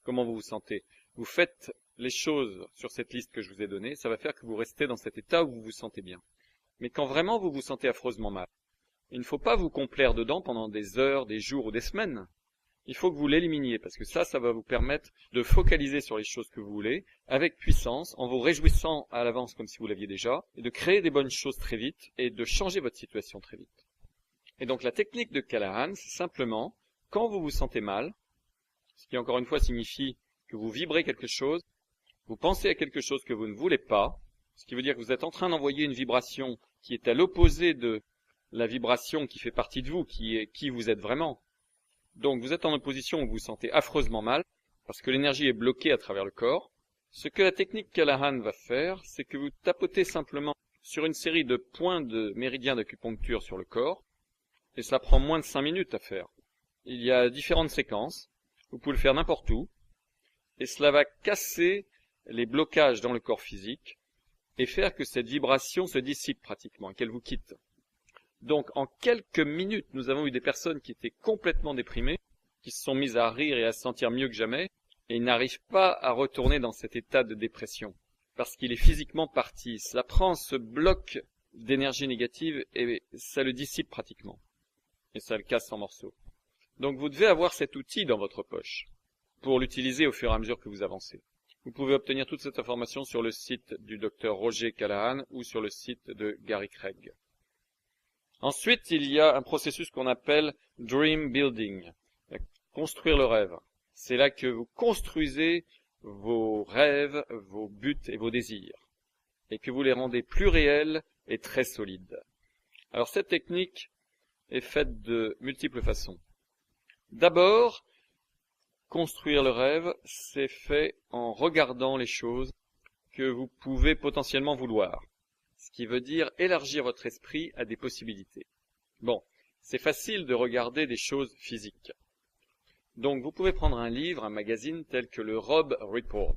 comment vous vous sentez. Vous faites les choses sur cette liste que je vous ai donnée, ça va faire que vous restez dans cet état où vous vous sentez bien. Mais quand vraiment vous vous sentez affreusement mal, il ne faut pas vous complaire dedans pendant des heures, des jours ou des semaines. Il faut que vous l'éliminiez, parce que ça va vous permettre de focaliser sur les choses que vous voulez, avec puissance, en vous réjouissant à l'avance comme si vous l'aviez déjà, et de créer des bonnes choses très vite, et de changer votre situation très vite. Et donc la technique de Callahan, c'est simplement, quand vous vous sentez mal, ce qui encore une fois signifie que vous vibrez quelque chose, vous pensez à quelque chose que vous ne voulez pas, Ce qui veut dire que vous êtes en train d'envoyer une vibration qui est à l'opposé de la vibration qui fait partie de vous, qui est qui vous êtes vraiment. Donc vous êtes en opposition où vous vous sentez affreusement mal, parce que l'énergie est bloquée à travers le corps. Ce que la technique Callahan va faire, c'est que vous tapotez simplement sur une série de points de méridiens d'acupuncture sur le corps, et cela prend moins de 5 minutes à faire. Il y a différentes séquences, vous pouvez le faire n'importe où, et cela va casser les blocages dans le corps physique, et faire que cette vibration se dissipe pratiquement, qu'elle vous quitte. Donc en quelques minutes, nous avons eu des personnes qui étaient complètement déprimées, qui se sont mises à rire et à se sentir mieux que jamais, et ils n'arrivent pas à retourner dans cet état de dépression, parce qu'il est physiquement parti. Cela prend ce bloc d'énergie négative et ça le dissipe pratiquement, et ça le casse en morceaux. Donc vous devez avoir cet outil dans votre poche, pour l'utiliser au fur et à mesure que vous avancez. Vous pouvez obtenir toute cette information sur le site du Dr Roger Callahan ou sur le site de Gary Craig. Ensuite, il y a un processus qu'on appelle Dream Building, construire le rêve. C'est là que vous construisez vos rêves, vos buts et vos désirs, et que vous les rendez plus réels et très solides. Alors cette technique est faite de multiples façons. D'abord, construire le rêve, c'est fait en regardant les choses que vous pouvez potentiellement vouloir. Ce qui veut dire élargir votre esprit à des possibilités. Bon, c'est facile de regarder des choses physiques. Donc vous pouvez prendre un livre, un magazine tel que le Robb Report,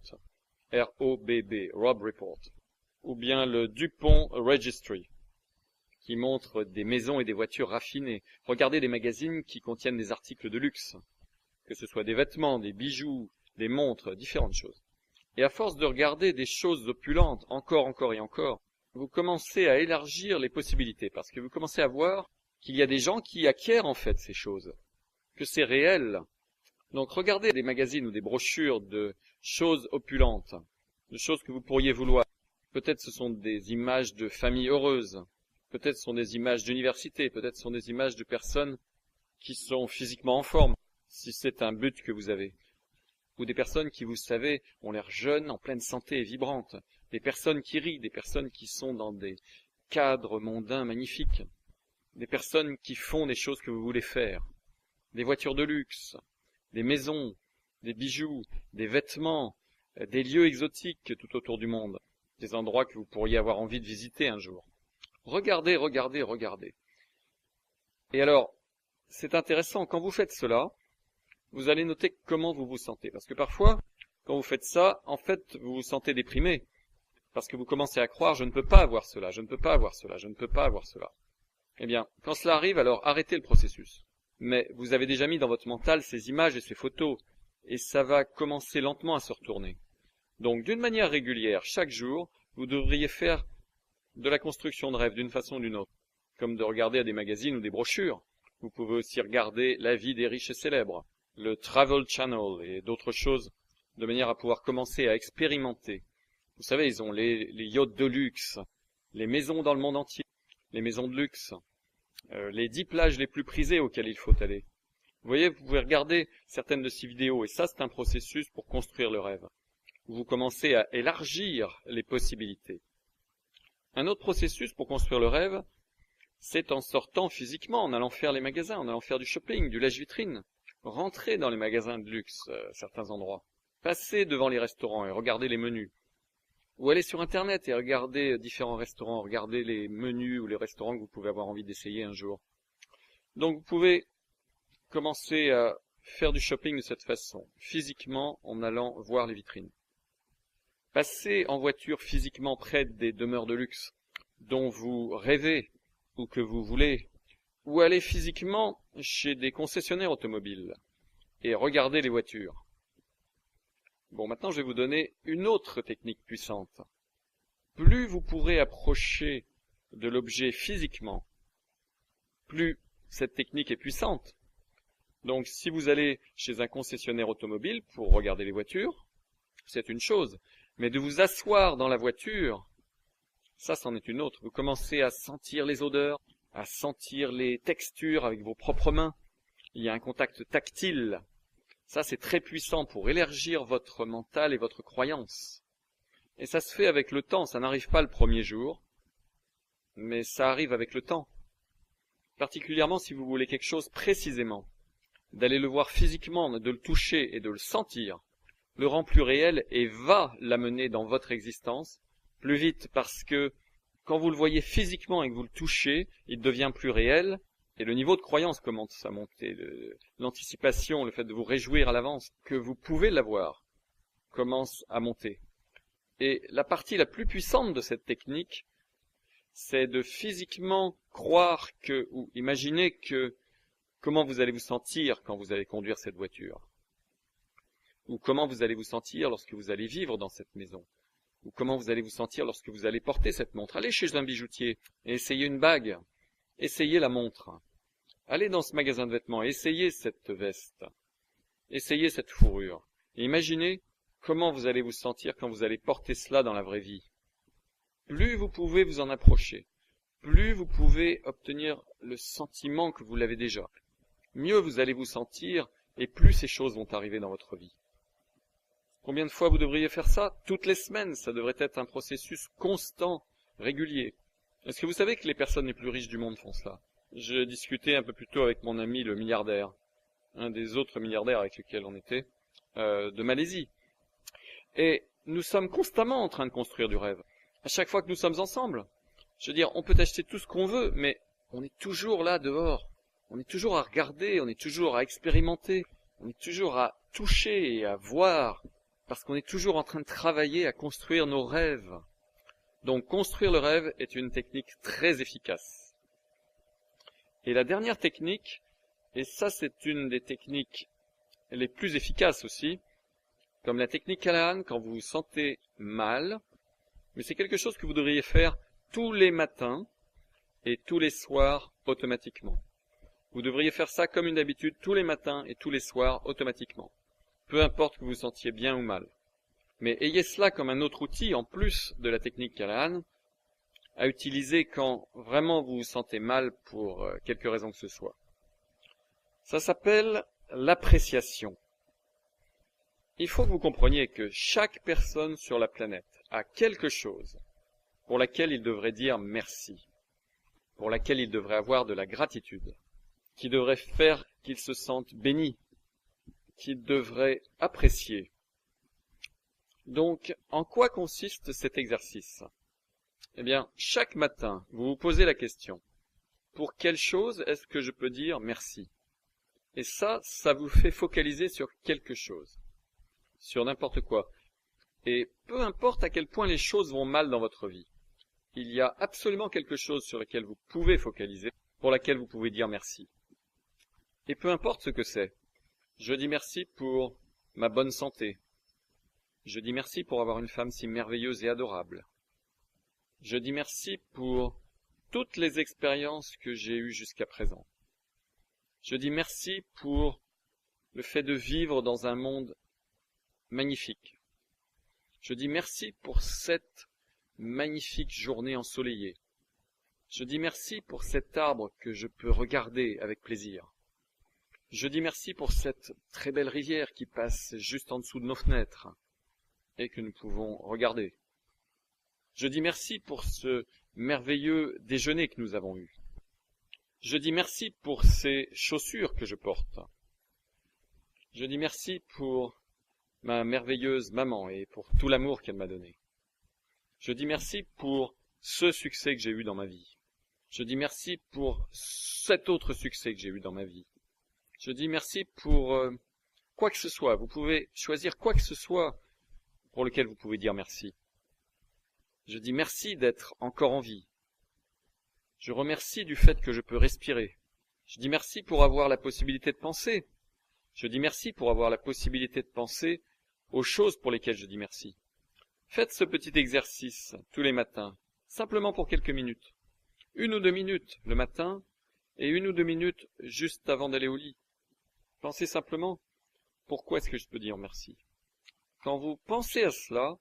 R-O-B-B, Robb Report, ou bien le Dupont Registry, qui montre des maisons et des voitures raffinées. Regardez des magazines qui contiennent des articles de luxe, que ce soit des vêtements, des bijoux, des montres, différentes choses. Et à force de regarder des choses opulentes, encore et encore, vous commencez à élargir les possibilités, parce que vous commencez à voir qu'il y a des gens qui acquièrent en fait ces choses, que c'est réel. Donc regardez des magazines ou des brochures de choses opulentes, de choses que vous pourriez vouloir. Peut-être ce sont des images de familles heureuses, peut-être ce sont des images d'université, peut-être ce sont des images de personnes qui sont physiquement en forme, si c'est un but que vous avez. Ou des personnes qui, vous savez, ont l'air jeunes, en pleine santé et vibrantes. Des personnes qui rient, des personnes qui sont dans des cadres mondains magnifiques. Des personnes qui font des choses que vous voulez faire. Des voitures de luxe, des maisons, des bijoux, des vêtements, des lieux exotiques tout autour du monde. Des endroits que vous pourriez avoir envie de visiter un jour. Regardez. Et alors, c'est intéressant, quand vous faites cela, vous allez noter comment vous vous sentez. Parce que parfois, quand vous faites ça, en fait, vous vous sentez déprimé. Parce que vous commencez à croire, je ne peux pas avoir cela, je ne peux pas avoir cela, je ne peux pas avoir cela. Eh bien, quand cela arrive, alors arrêtez le processus. Mais vous avez déjà mis dans votre mental ces images et ces photos, et ça va commencer lentement à se retourner. Donc, d'une manière régulière, chaque jour, vous devriez faire de la construction de rêve d'une façon ou d'une autre, comme de regarder à des magazines ou des brochures. Vous pouvez aussi regarder la vie des riches et célèbres, le Travel Channel et d'autres choses, de manière à pouvoir commencer à expérimenter. Vous savez, ils ont les yachts de luxe, les maisons dans le monde entier, les maisons de luxe, les 10 plages les plus prisées auxquelles il faut aller. Vous voyez, vous pouvez regarder certaines de ces vidéos, et ça, c'est un processus pour construire le rêve. Vous commencez à élargir les possibilités. Un autre processus pour construire le rêve, c'est en sortant physiquement, en allant faire les magasins, en allant faire du shopping, du lèche-vitrine. Rentrez dans les magasins de luxe, certains endroits. Passez devant les restaurants et regardez les menus. Ou allez sur Internet et regardez différents restaurants, regardez les menus ou les restaurants que vous pouvez avoir envie d'essayer un jour. Donc vous pouvez commencer à faire du shopping de cette façon, physiquement en allant voir les vitrines. Passez en voiture physiquement près des demeures de luxe dont vous rêvez ou que vous voulez, ou allez physiquement chez des concessionnaires automobiles et regardez les voitures. Bon, maintenant je vais vous donner une autre technique puissante. Plus vous pourrez approcher de l'objet physiquement, plus cette technique est puissante. Donc si vous allez chez un concessionnaire automobile pour regarder les voitures, c'est une chose. Mais de vous asseoir dans la voiture, ça c'en est une autre. Vous commencez à sentir les odeurs, à sentir les textures avec vos propres mains. Il y a un contact tactile. Ça, c'est très puissant pour élargir votre mental et votre croyance. Et ça se fait avec le temps, ça n'arrive pas le premier jour, mais ça arrive avec le temps. Particulièrement si vous voulez quelque chose précisément, d'aller le voir physiquement, de le toucher et de le sentir, le rend plus réel et va l'amener dans votre existence plus vite parce que quand vous le voyez physiquement et que vous le touchez, il devient plus réel et le niveau de croyance commence à monter. L'anticipation, le fait de vous réjouir à l'avance que vous pouvez l'avoir, commence à monter. Et la partie la plus puissante de cette technique, c'est de physiquement croire que, ou imaginer que, comment vous allez vous sentir quand vous allez conduire cette voiture. Ou comment vous allez vous sentir lorsque vous allez vivre dans cette maison. Ou comment vous allez vous sentir lorsque vous allez porter cette montre. Allez chez un bijoutier et essayez une bague. Essayez la montre. Allez dans ce magasin de vêtements et essayez cette veste. Essayez cette fourrure. Et imaginez comment vous allez vous sentir quand vous allez porter cela dans la vraie vie. Plus vous pouvez vous en approcher, plus vous pouvez obtenir le sentiment que vous l'avez déjà. Mieux vous allez vous sentir et plus ces choses vont arriver dans votre vie. Combien de fois vous devriez faire ça? Toutes les semaines, ça devrait être un processus constant, régulier. Est-ce que vous savez que les personnes les plus riches du monde font cela? Je discutais un peu plus tôt avec mon ami le milliardaire, un des autres milliardaires avec lesquels on était, de Malaisie. Et nous sommes constamment en train de construire du rêve. À chaque fois que nous sommes ensemble. Je veux dire, on peut acheter tout ce qu'on veut, mais on est toujours là dehors. On est toujours à regarder, on est toujours à expérimenter, on est toujours à toucher et à voir. Parce qu'on est toujours en train de travailler à construire nos rêves. Donc construire le rêve est une technique très efficace. Et la dernière technique, et ça c'est une des techniques les plus efficaces aussi, comme la technique Callahan quand vous vous sentez mal, mais c'est quelque chose que vous devriez faire tous les matins et tous les soirs automatiquement. Vous devriez faire ça comme une habitude tous les matins et tous les soirs automatiquement. Peu importe que vous vous sentiez bien ou mal. Mais ayez cela comme un autre outil, en plus de la technique Callahan, à utiliser quand vraiment vous vous sentez mal pour quelque raison que ce soit. Ça s'appelle l'appréciation. Il faut que vous compreniez que chaque personne sur la planète a quelque chose pour laquelle il devrait dire merci, pour laquelle il devrait avoir de la gratitude, qui devrait faire qu'il se sente béni, qu'il devrait apprécier. Donc, en quoi consiste cet exercice? Eh bien, chaque matin, vous vous posez la question, pour quelle chose est-ce que je peux dire merci? Et ça vous fait focaliser sur quelque chose, sur n'importe quoi. Et peu importe à quel point les choses vont mal dans votre vie, il y a absolument quelque chose sur lequel vous pouvez focaliser, pour laquelle vous pouvez dire merci. Et peu importe ce que c'est. Je dis merci pour ma bonne santé. Je dis merci pour avoir une femme si merveilleuse et adorable. Je dis merci pour toutes les expériences que j'ai eues jusqu'à présent. Je dis merci pour le fait de vivre dans un monde magnifique. Je dis merci pour cette magnifique journée ensoleillée. Je dis merci pour cet arbre que je peux regarder avec plaisir. Je dis merci pour cette très belle rivière qui passe juste en dessous de nos fenêtres et que nous pouvons regarder. Je dis merci pour ce merveilleux déjeuner que nous avons eu. Je dis merci pour ces chaussures que je porte. Je dis merci pour ma merveilleuse maman et pour tout l'amour qu'elle m'a donné. Je dis merci pour ce succès que j'ai eu dans ma vie. Je dis merci pour cet autre succès que j'ai eu dans ma vie. Je dis merci pour quoi que ce soit. Vous pouvez choisir quoi que ce soit pour lequel vous pouvez dire merci. Je dis merci d'être encore en vie. Je remercie du fait que je peux respirer. Je dis merci pour avoir la possibilité de penser. Je dis merci pour avoir la possibilité de penser aux choses pour lesquelles je dis merci. Faites ce petit exercice tous les matins, simplement pour quelques minutes. 1 ou 2 minutes le matin et 1 ou 2 minutes juste avant d'aller au lit. Pensez simplement, pourquoi est-ce que je peux dire merci? Quand vous pensez à cela,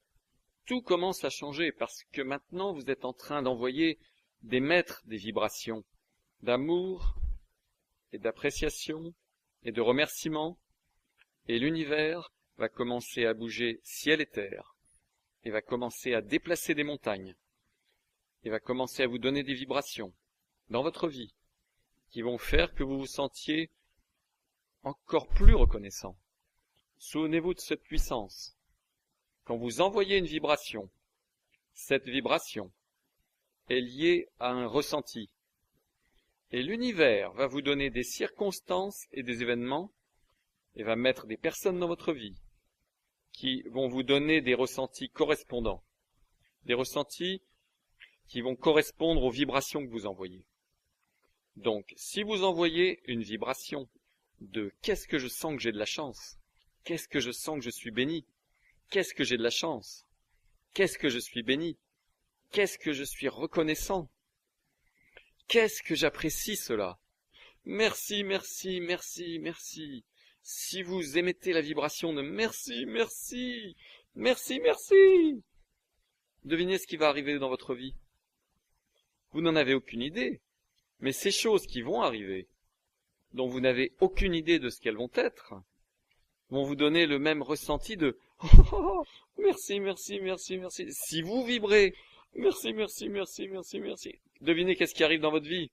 tout commence à changer parce que maintenant vous êtes en train d'envoyer d'émettre des vibrations d'amour et d'appréciation et de remerciement et l'univers va commencer à bouger ciel et terre et va commencer à déplacer des montagnes, et va commencer à vous donner des vibrations dans votre vie, qui vont faire que vous vous sentiez encore plus reconnaissant. Souvenez-vous de cette puissance. Quand vous envoyez une vibration, cette vibration est liée à un ressenti. Et l'univers va vous donner des circonstances et des événements, et va mettre des personnes dans votre vie qui vont vous donner des ressentis correspondants. Des ressentis qui vont correspondre aux vibrations que vous envoyez. Donc, si vous envoyez une vibration de « qu'est-ce que je sens que j'ai de la chance ?» « Qu'est-ce que je sens que je suis béni ?» « Qu'est-ce que j'ai de la chance ?» « Qu'est-ce que je suis béni ?» « Qu'est-ce que je suis reconnaissant ?» « Qu'est-ce que j'apprécie cela ?» « Merci, merci, merci, merci. » Si vous émettez la vibration de « merci, merci, merci, merci », devinez ce qui va arriver dans votre vie. Vous n'en avez aucune idée, mais ces choses qui vont arriver, dont vous n'avez aucune idée de ce qu'elles vont être, vont vous donner le même ressenti de « oh, merci, merci, merci, merci ». Si vous vibrez « merci, merci, merci, merci, merci », devinez qu'est-ce qui arrive dans votre vie.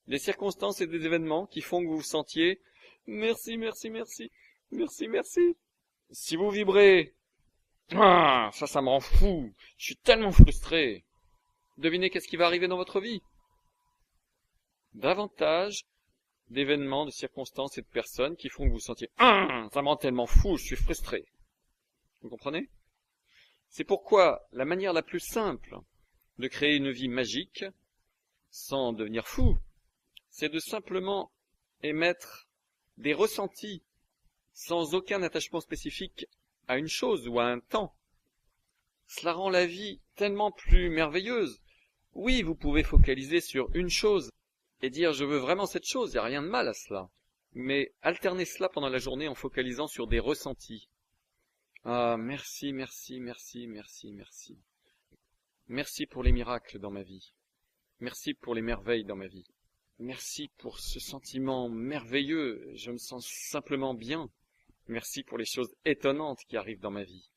Des circonstances et des événements qui font que vous vous sentiez « merci, merci, merci, merci, merci ». Si vous vibrez « ah, ça me rend fou, je suis tellement frustré », devinez qu'est-ce qui va arriver dans votre vie. Davantage d'événements, de circonstances et de personnes qui font que vous vous sentiez « ah, ça me rend tellement fou, je suis frustré ». Vous comprenez? C'est pourquoi la manière la plus simple de créer une vie magique, sans devenir fou, c'est de simplement émettre des ressentis sans aucun attachement spécifique à une chose ou à un temps. Cela rend la vie tellement plus merveilleuse. Oui, vous pouvez focaliser sur une chose et dire « je veux vraiment cette chose », il n'y a rien de mal à cela. Mais alternez cela pendant la journée en focalisant sur des ressentis. Ah, merci, merci, merci, merci, merci. Merci pour les miracles dans ma vie. Merci pour les merveilles dans ma vie. Merci pour ce sentiment merveilleux, je me sens simplement bien. Merci pour les choses étonnantes qui arrivent dans ma vie.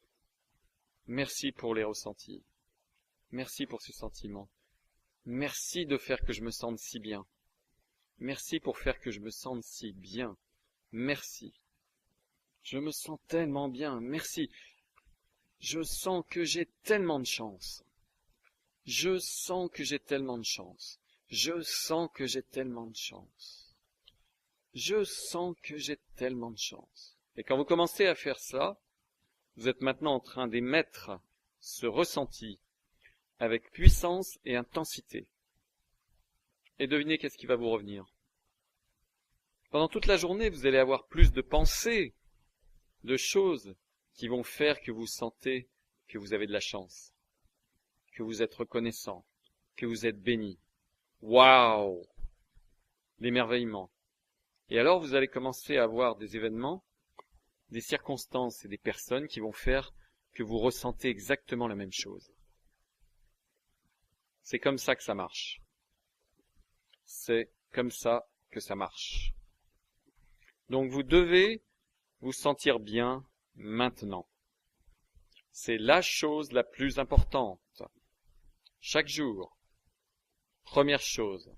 Merci pour les ressentis. Merci pour ce sentiment. Merci de faire que je me sente si bien. Merci pour faire que je me sente si bien. Merci. Je me sens tellement bien. Merci. Je sens que j'ai tellement de chance. Je sens que j'ai tellement de chance. Je sens que j'ai tellement de chance. Je sens que j'ai tellement de chance. Et quand vous commencez à faire ça, vous êtes maintenant en train d'émettre ce ressenti avec puissance et intensité. Et devinez qu'est-ce qui va vous revenir. Pendant toute la journée, vous allez avoir plus de pensées, de choses qui vont faire que vous sentez que vous avez de la chance, que vous êtes reconnaissant, que vous êtes béni. Waouh! L'émerveillement. Et alors vous allez commencer à avoir des événements, des circonstances et des personnes qui vont faire que vous ressentez exactement la même chose. C'est comme ça que ça marche. C'est comme ça que ça marche. Donc vous devez vous sentir bien maintenant. C'est la chose la plus importante. Chaque jour, première chose,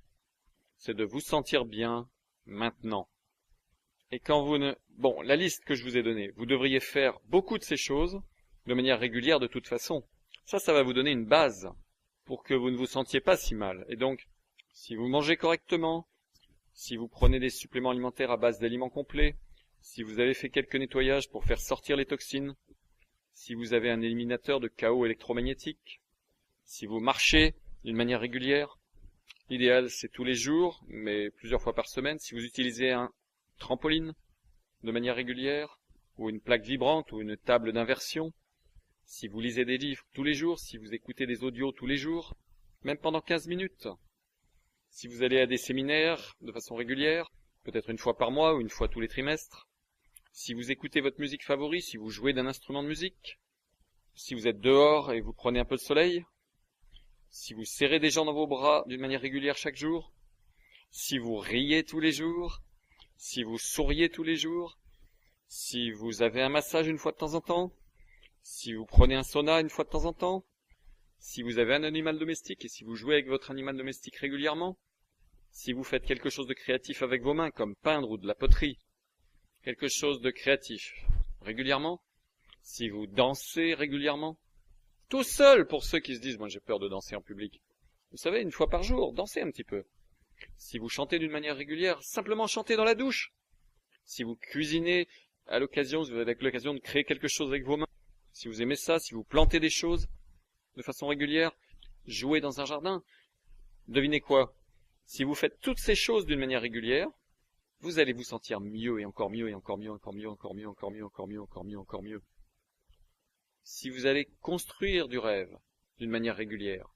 c'est de vous sentir bien maintenant. Et quand vous ne... Bon, la liste que je vous ai donnée, vous devriez faire beaucoup de ces choses de manière régulière de toute façon. Ça va vous donner une base pour que vous ne vous sentiez pas si mal. Et donc, si vous mangez correctement, si vous prenez des suppléments alimentaires à base d'aliments complets, si vous avez fait quelques nettoyages pour faire sortir les toxines, si vous avez un éliminateur de chaos électromagnétique, si vous marchez d'une manière régulière, l'idéal c'est tous les jours, mais plusieurs fois par semaine, si vous utilisez un trampoline de manière régulière, ou une plaque vibrante, ou une table d'inversion, si vous lisez des livres tous les jours, si vous écoutez des audios tous les jours, même pendant 15 minutes, si vous allez à des séminaires de façon régulière, peut-être une fois par mois ou une fois tous les trimestres, si vous écoutez votre musique favorite, si vous jouez d'un instrument de musique, si vous êtes dehors et vous prenez un peu de soleil, si vous serrez des gens dans vos bras d'une manière régulière chaque jour, si vous riez tous les jours, si vous souriez tous les jours, si vous avez un massage une fois de temps en temps, si vous prenez un sauna une fois de temps en temps, si vous avez un animal domestique et si vous jouez avec votre animal domestique régulièrement, si vous faites quelque chose de créatif avec vos mains, comme peindre ou de la poterie, quelque chose de créatif régulièrement, si vous dansez régulièrement, tout seul pour ceux qui se disent « moi j'ai peur de danser en public ». Vous savez, une fois par jour, dansez un petit peu. Si vous chantez d'une manière régulière, simplement chantez dans la douche. Si vous cuisinez à l'occasion, vous avez l'occasion de créer quelque chose avec vos mains. Si vous aimez ça, si vous plantez des choses de façon régulière, jouez dans un jardin. Devinez quoi? Si vous faites toutes ces choses d'une manière régulière, vous allez vous sentir mieux et encore mieux et encore mieux, encore mieux, encore mieux, encore mieux, encore mieux, encore mieux, encore mieux. Si vous allez construire du rêve d'une manière régulière,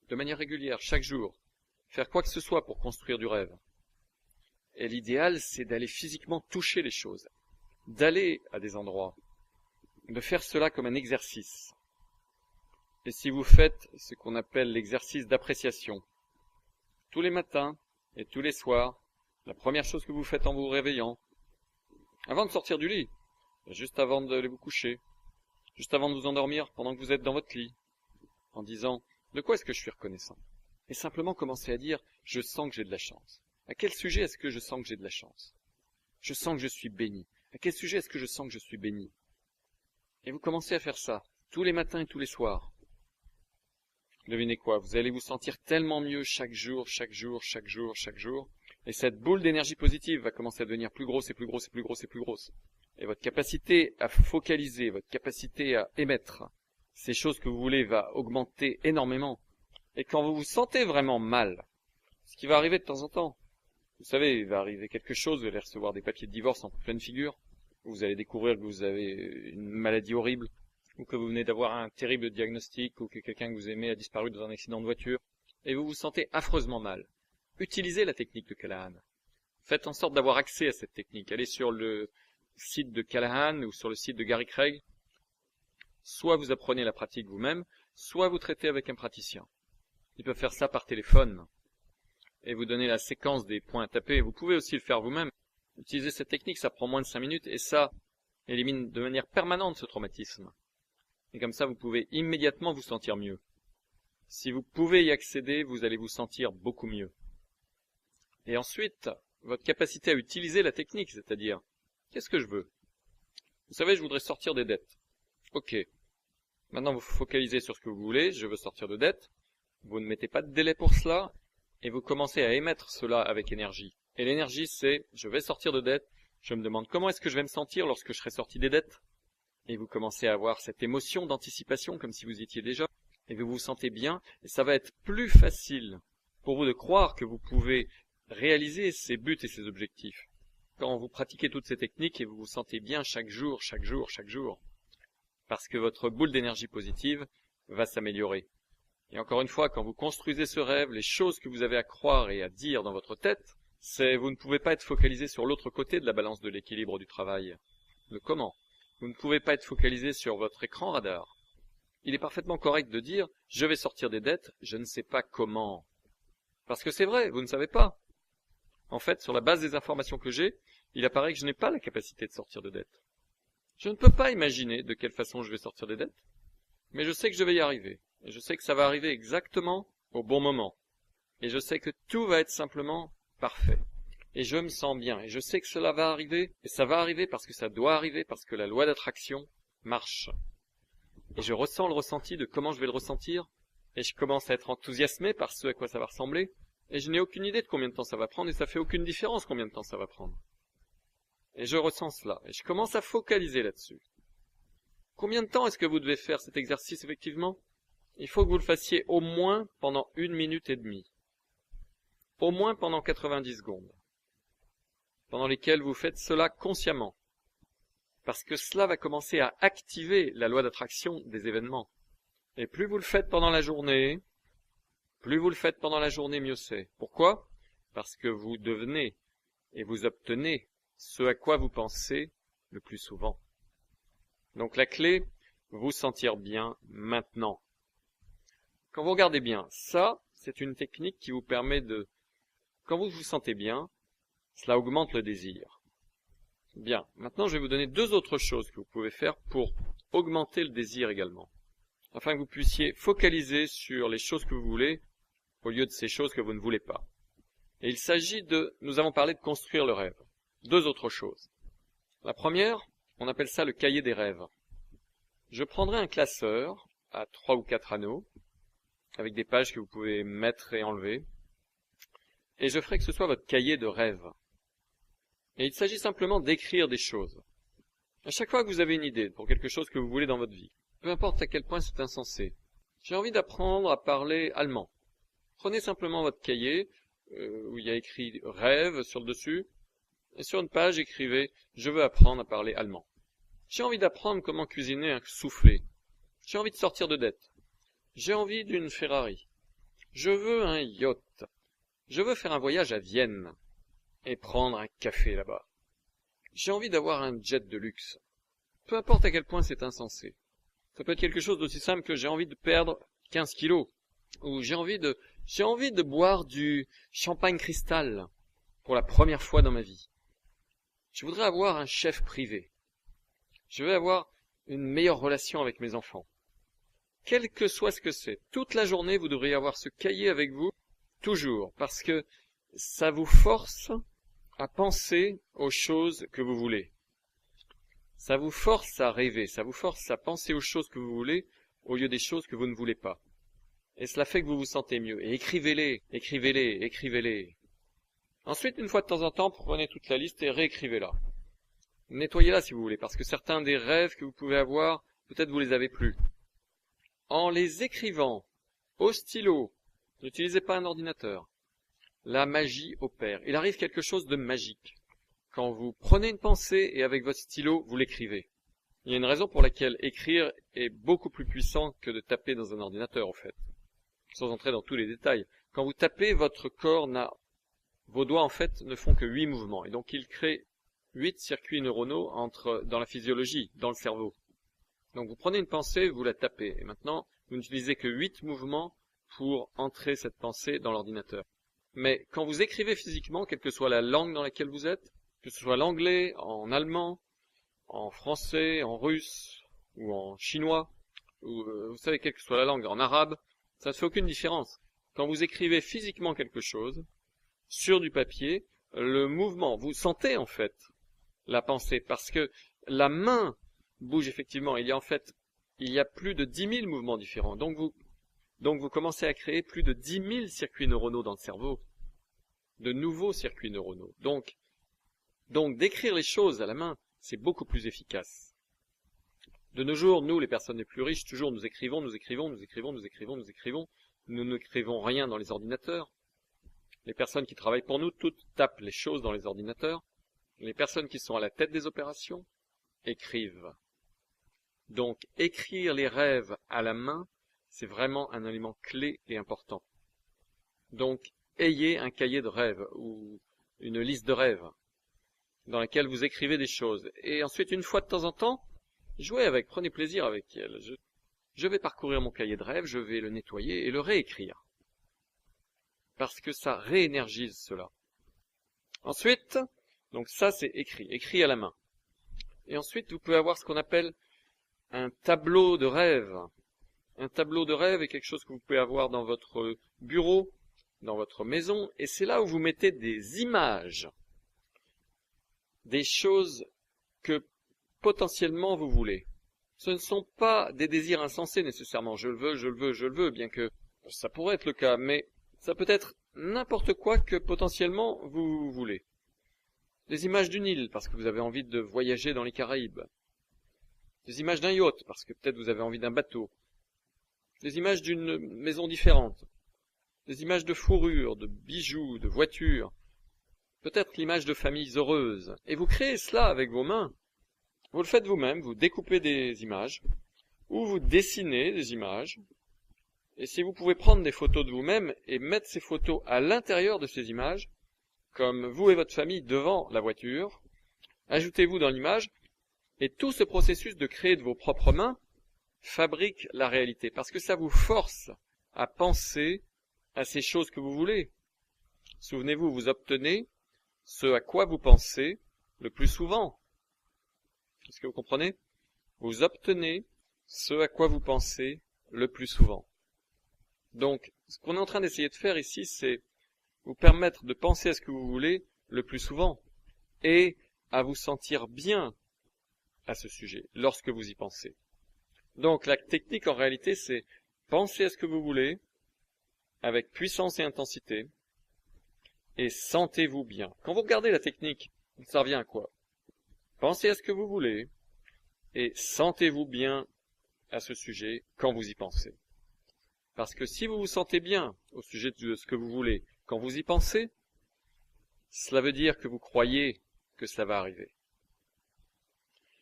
de manière régulière, chaque jour, faire quoi que ce soit pour construire du rêve. Et l'idéal, c'est d'aller physiquement toucher les choses, d'aller à des endroits, de faire cela comme un exercice. Et si vous faites ce qu'on appelle l'exercice d'appréciation, tous les matins et tous les soirs, la première chose que vous faites en vous réveillant, avant de sortir du lit, juste avant d'aller vous coucher, juste avant de vous endormir pendant que vous êtes dans votre lit, en disant « De quoi est-ce que je suis reconnaissant ?» Et simplement commencer à dire « Je sens que j'ai de la chance ». À quel sujet est-ce que je sens que j'ai de la chance? Je sens que je suis béni. À quel sujet est-ce que je sens que je suis béni? Et vous commencez à faire ça, tous les matins et tous les soirs. Devinez quoi? Vous allez vous sentir tellement mieux chaque jour, chaque jour, chaque jour, chaque jour. Et cette boule d'énergie positive va commencer à devenir plus grosse et plus grosse et plus grosse et plus grosse. Et votre capacité à focaliser, votre capacité à émettre ces choses que vous voulez va augmenter énormément. Et quand vous vous sentez vraiment mal, ce qui va arriver de temps en temps, vous savez, il va arriver quelque chose, vous allez recevoir des papiers de divorce en pleine figure, vous allez découvrir que vous avez une maladie horrible, ou que vous venez d'avoir un terrible diagnostic, ou que quelqu'un que vous aimez a disparu dans un accident de voiture, et vous vous sentez affreusement mal. Utilisez la technique de Callahan. Faites en sorte d'avoir accès à cette technique. Allez sur le site de Callahan ou sur le site de Gary Craig. Soit vous apprenez la pratique vous-même, soit vous traitez avec un praticien. Ils peuvent faire ça par téléphone et vous donner la séquence des points à taper. Vous pouvez aussi le faire vous-même. Utiliser cette technique, ça prend moins de 5 minutes et ça élimine de manière permanente ce traumatisme. Et comme ça, vous pouvez immédiatement vous sentir mieux. Si vous pouvez y accéder, vous allez vous sentir beaucoup mieux. Et ensuite, votre capacité à utiliser la technique, c'est-à-dire, qu'est-ce que je veux? Vous savez, je voudrais sortir des dettes. Ok. Maintenant, vous focalisez sur ce que vous voulez, je veux sortir de dettes. Vous ne mettez pas de délai pour cela, et vous commencez à émettre cela avec énergie. Et l'énergie, c'est, je vais sortir de dettes, je me demande comment est-ce que je vais me sentir lorsque je serai sorti des dettes. Et vous commencez à avoir cette émotion d'anticipation, comme si vous y étiez déjà, et vous vous sentez bien, et ça va être plus facile pour vous de croire que vous pouvez réaliser ces buts et ces objectifs. Quand vous pratiquez toutes ces techniques et vous vous sentez bien chaque jour, chaque jour, chaque jour, parce que votre boule d'énergie positive va s'améliorer. Et encore une fois, quand vous construisez ce rêve, les choses que vous avez à croire et à dire dans votre tête, c'est vous ne pouvez pas être focalisé sur l'autre côté de la balance de l'équilibre du travail. Le comment? Vous ne pouvez pas être focalisé sur votre écran radar. Il est parfaitement correct de dire « je vais sortir des dettes, je ne sais pas comment ». Parce que c'est vrai, vous ne savez pas. En fait, sur la base des informations que j'ai, il apparaît que je n'ai pas la capacité de sortir de dettes. Je ne peux pas imaginer de quelle façon je vais sortir des dettes, mais je sais que je vais y arriver. Et je sais que ça va arriver exactement au bon moment. Et je sais que tout va être simplement parfait. Et je me sens bien. Et je sais que cela va arriver. Et ça va arriver parce que ça doit arriver, parce que la loi d'attraction marche. Et je ressens le ressenti de comment je vais le ressentir. Et je commence à être enthousiasmé par ce à quoi ça va ressembler. Et je n'ai aucune idée de combien de temps ça va prendre. Et ça fait aucune différence combien de temps ça va prendre. Et je ressens cela. Et je commence à focaliser là-dessus. Combien de temps est-ce que vous devez faire cet exercice effectivement? Il faut que vous le fassiez au moins pendant 1 minute et demie. Au moins pendant 90 secondes. Pendant lesquelles vous faites cela consciemment. Parce que cela va commencer à activer la loi d'attraction des événements. Et plus vous le faites pendant la journée, mieux c'est. Pourquoi? Parce que vous devenez et vous obtenez ce à quoi vous pensez le plus souvent. Donc la clé, vous sentir bien maintenant. Quand vous regardez bien, ça, c'est une technique qui vous permet de... Quand vous vous sentez bien, cela augmente le désir. Bien, maintenant je vais vous donner 2 autres choses que vous pouvez faire pour augmenter le désir également, afin que vous puissiez focaliser sur les choses que vous voulez au lieu de ces choses que vous ne voulez pas. Et il s'agit nous avons parlé de construire le rêve. Deux autres choses. La première, on appelle ça le cahier des rêves. Je prendrai un classeur à 3 ou 4 anneaux, avec des pages que vous pouvez mettre et enlever, et je ferai que ce soit votre cahier de rêve. Et il s'agit simplement d'écrire des choses. À chaque fois que vous avez une idée pour quelque chose que vous voulez dans votre vie, peu importe à quel point c'est insensé, j'ai envie d'apprendre à parler allemand. Prenez simplement votre cahier, où il y a écrit rêve sur le dessus, et sur une page écrivez je veux apprendre à parler allemand. J'ai envie d'apprendre comment cuisiner un soufflé. J'ai envie de sortir de dette. J'ai envie d'une Ferrari. Je veux un yacht. Je veux faire un voyage à Vienne et prendre un café là-bas. J'ai envie d'avoir un jet de luxe. Peu importe à quel point c'est insensé. Ça peut être quelque chose d'aussi simple que j'ai envie de perdre 15 kilos. Ou j'ai envie de boire du champagne cristal pour la première fois dans ma vie. Je voudrais avoir un chef privé. Je veux avoir une meilleure relation avec mes enfants. Quel que soit ce que c'est, toute la journée, vous devriez avoir ce cahier avec vous, toujours, parce que ça vous force à penser aux choses que vous voulez. Ça vous force à rêver, ça vous force à penser aux choses que vous voulez au lieu des choses que vous ne voulez pas. Et cela fait que vous vous sentez mieux. Et écrivez-les, écrivez-les, écrivez-les. Ensuite, une fois de temps en temps, prenez toute la liste et réécrivez-la. Nettoyez-la si vous voulez, parce que certains des rêves que vous pouvez avoir, peut-être vous les avez plus. En les écrivant au stylo, n'utilisez pas un ordinateur. La magie opère. Il arrive quelque chose de magique. Quand vous prenez une pensée et avec votre stylo, vous l'écrivez. Il y a une raison pour laquelle écrire est beaucoup plus puissant que de taper dans un ordinateur, en fait. Sans entrer dans tous les détails. Quand vous tapez, votre corps vos doigts, en fait, ne font que 8 mouvements. Et donc, il crée 8 circuits neuronaux dans la physiologie, dans le cerveau. Donc, vous prenez une pensée, vous la tapez. Et maintenant, vous n'utilisez que 8 mouvements pour entrer cette pensée dans l'ordinateur. Mais quand vous écrivez physiquement, quelle que soit la langue dans laquelle vous êtes, que ce soit l'anglais, en allemand, en français, en russe, ou en chinois, ou vous savez, quelle que soit la langue, en arabe, ça ne fait aucune différence. Quand vous écrivez physiquement quelque chose, sur du papier, le mouvement, vous sentez en fait la pensée, parce que la main bouge effectivement. Il y a plus de 10 000 mouvements différents. Donc vous commencez à créer plus de 10 000 circuits neuronaux dans le cerveau, de nouveaux circuits neuronaux. Donc d'écrire les choses à la main, c'est beaucoup plus efficace. De nos jours, nous, les personnes les plus riches, toujours nous écrivons. Nous n'écrivons rien dans les ordinateurs. Les personnes qui travaillent pour nous, toutes tapent les choses dans les ordinateurs. Les personnes qui sont à la tête des opérations écrivent. Donc, écrire les rêves à la main, c'est vraiment un élément clé et important. Donc, ayez un cahier de rêves ou une liste de rêves dans laquelle vous écrivez des choses. Et ensuite, une fois de temps en temps, jouez avec, prenez plaisir avec elle. Je vais parcourir mon cahier de rêves, je vais le nettoyer et le réécrire. Parce que ça réénergise cela. Ensuite, donc ça c'est écrit à la main. Et ensuite, vous pouvez avoir ce qu'on appelle un tableau de rêve. Un tableau de rêve est quelque chose que vous pouvez avoir dans votre bureau, dans votre maison, et c'est là où vous mettez des images, des choses que potentiellement vous voulez. Ce ne sont pas des désirs insensés nécessairement. Je le veux, bien que ça pourrait être le cas, mais ça peut être n'importe quoi que potentiellement vous voulez. Des images d'une île, parce que vous avez envie de voyager dans les Caraïbes. Des images d'un yacht, parce que peut-être vous avez envie d'un bateau. Des images d'une maison différente. Des images de fourrures, de bijoux, de voitures. Peut-être l'image de familles heureuses. Et vous créez cela avec vos mains. Vous le faites vous-même, vous découpez des images, ou vous dessinez des images. Et si vous pouvez prendre des photos de vous-même et mettre ces photos à l'intérieur de ces images, comme vous et votre famille devant la voiture, ajoutez-vous dans l'image, et tout ce processus de créer de vos propres mains fabrique la réalité, parce que ça vous force à penser à ces choses que vous voulez. Souvenez-vous, vous obtenez ce à quoi vous pensez le plus souvent. Est-ce que vous comprenez? vous obtenez ce à quoi vous pensez le plus souvent. Donc, ce qu'on est en train d'essayer de faire ici, c'est vous permettre de penser à ce que vous voulez le plus souvent et à vous sentir bien à ce sujet lorsque vous y pensez. Donc, la technique en réalité, c'est penser à ce que vous voulez avec puissance et intensité et sentez-vous bien. Quand vous regardez la technique, ça revient à quoi? Pensez à ce que vous voulez et sentez-vous bien à ce sujet quand vous y pensez. Parce que si vous vous sentez bien au sujet de ce que vous voulez quand vous y pensez, cela veut dire que vous croyez que cela va arriver.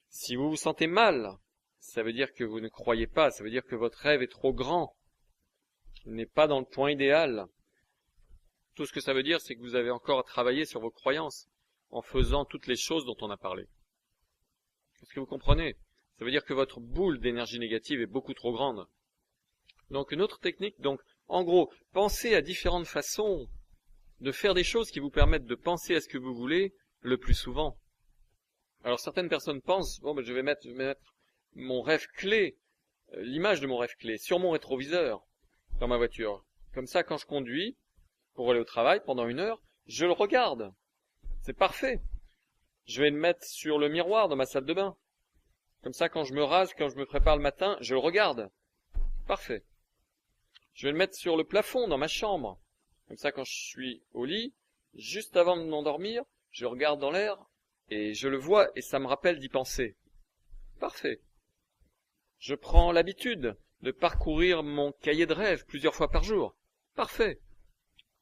Si vous vous sentez mal, ça veut dire que vous ne croyez pas, ça veut dire que votre rêve est trop grand, il n'est pas dans le point idéal. Tout ce que ça veut dire, c'est que vous avez encore à travailler sur vos croyances en faisant toutes les choses dont on a parlé. Est-ce que vous comprenez? Ça veut dire que votre boule d'énergie négative est beaucoup trop grande. Donc une autre technique, donc en gros, pensez à différentes façons de faire des choses qui vous permettent de penser à ce que vous voulez le plus souvent. Alors certaines personnes pensent, bon, ben, je vais mettre mon rêve clé, l'image de mon rêve clé, sur mon rétroviseur dans ma voiture. Comme ça, quand je conduis pour aller au travail pendant 1 heure, je le regarde. C'est parfait. Je vais le mettre sur le miroir dans ma salle de bain. Comme ça, quand je me rase, quand je me prépare le matin, je le regarde. Parfait. Je vais le mettre sur le plafond dans ma chambre. Comme ça, quand je suis au lit, juste avant de m'endormir, je regarde dans l'air et je le vois et ça me rappelle d'y penser. Parfait. Je prends l'habitude de parcourir mon cahier de rêve plusieurs fois par jour. Parfait.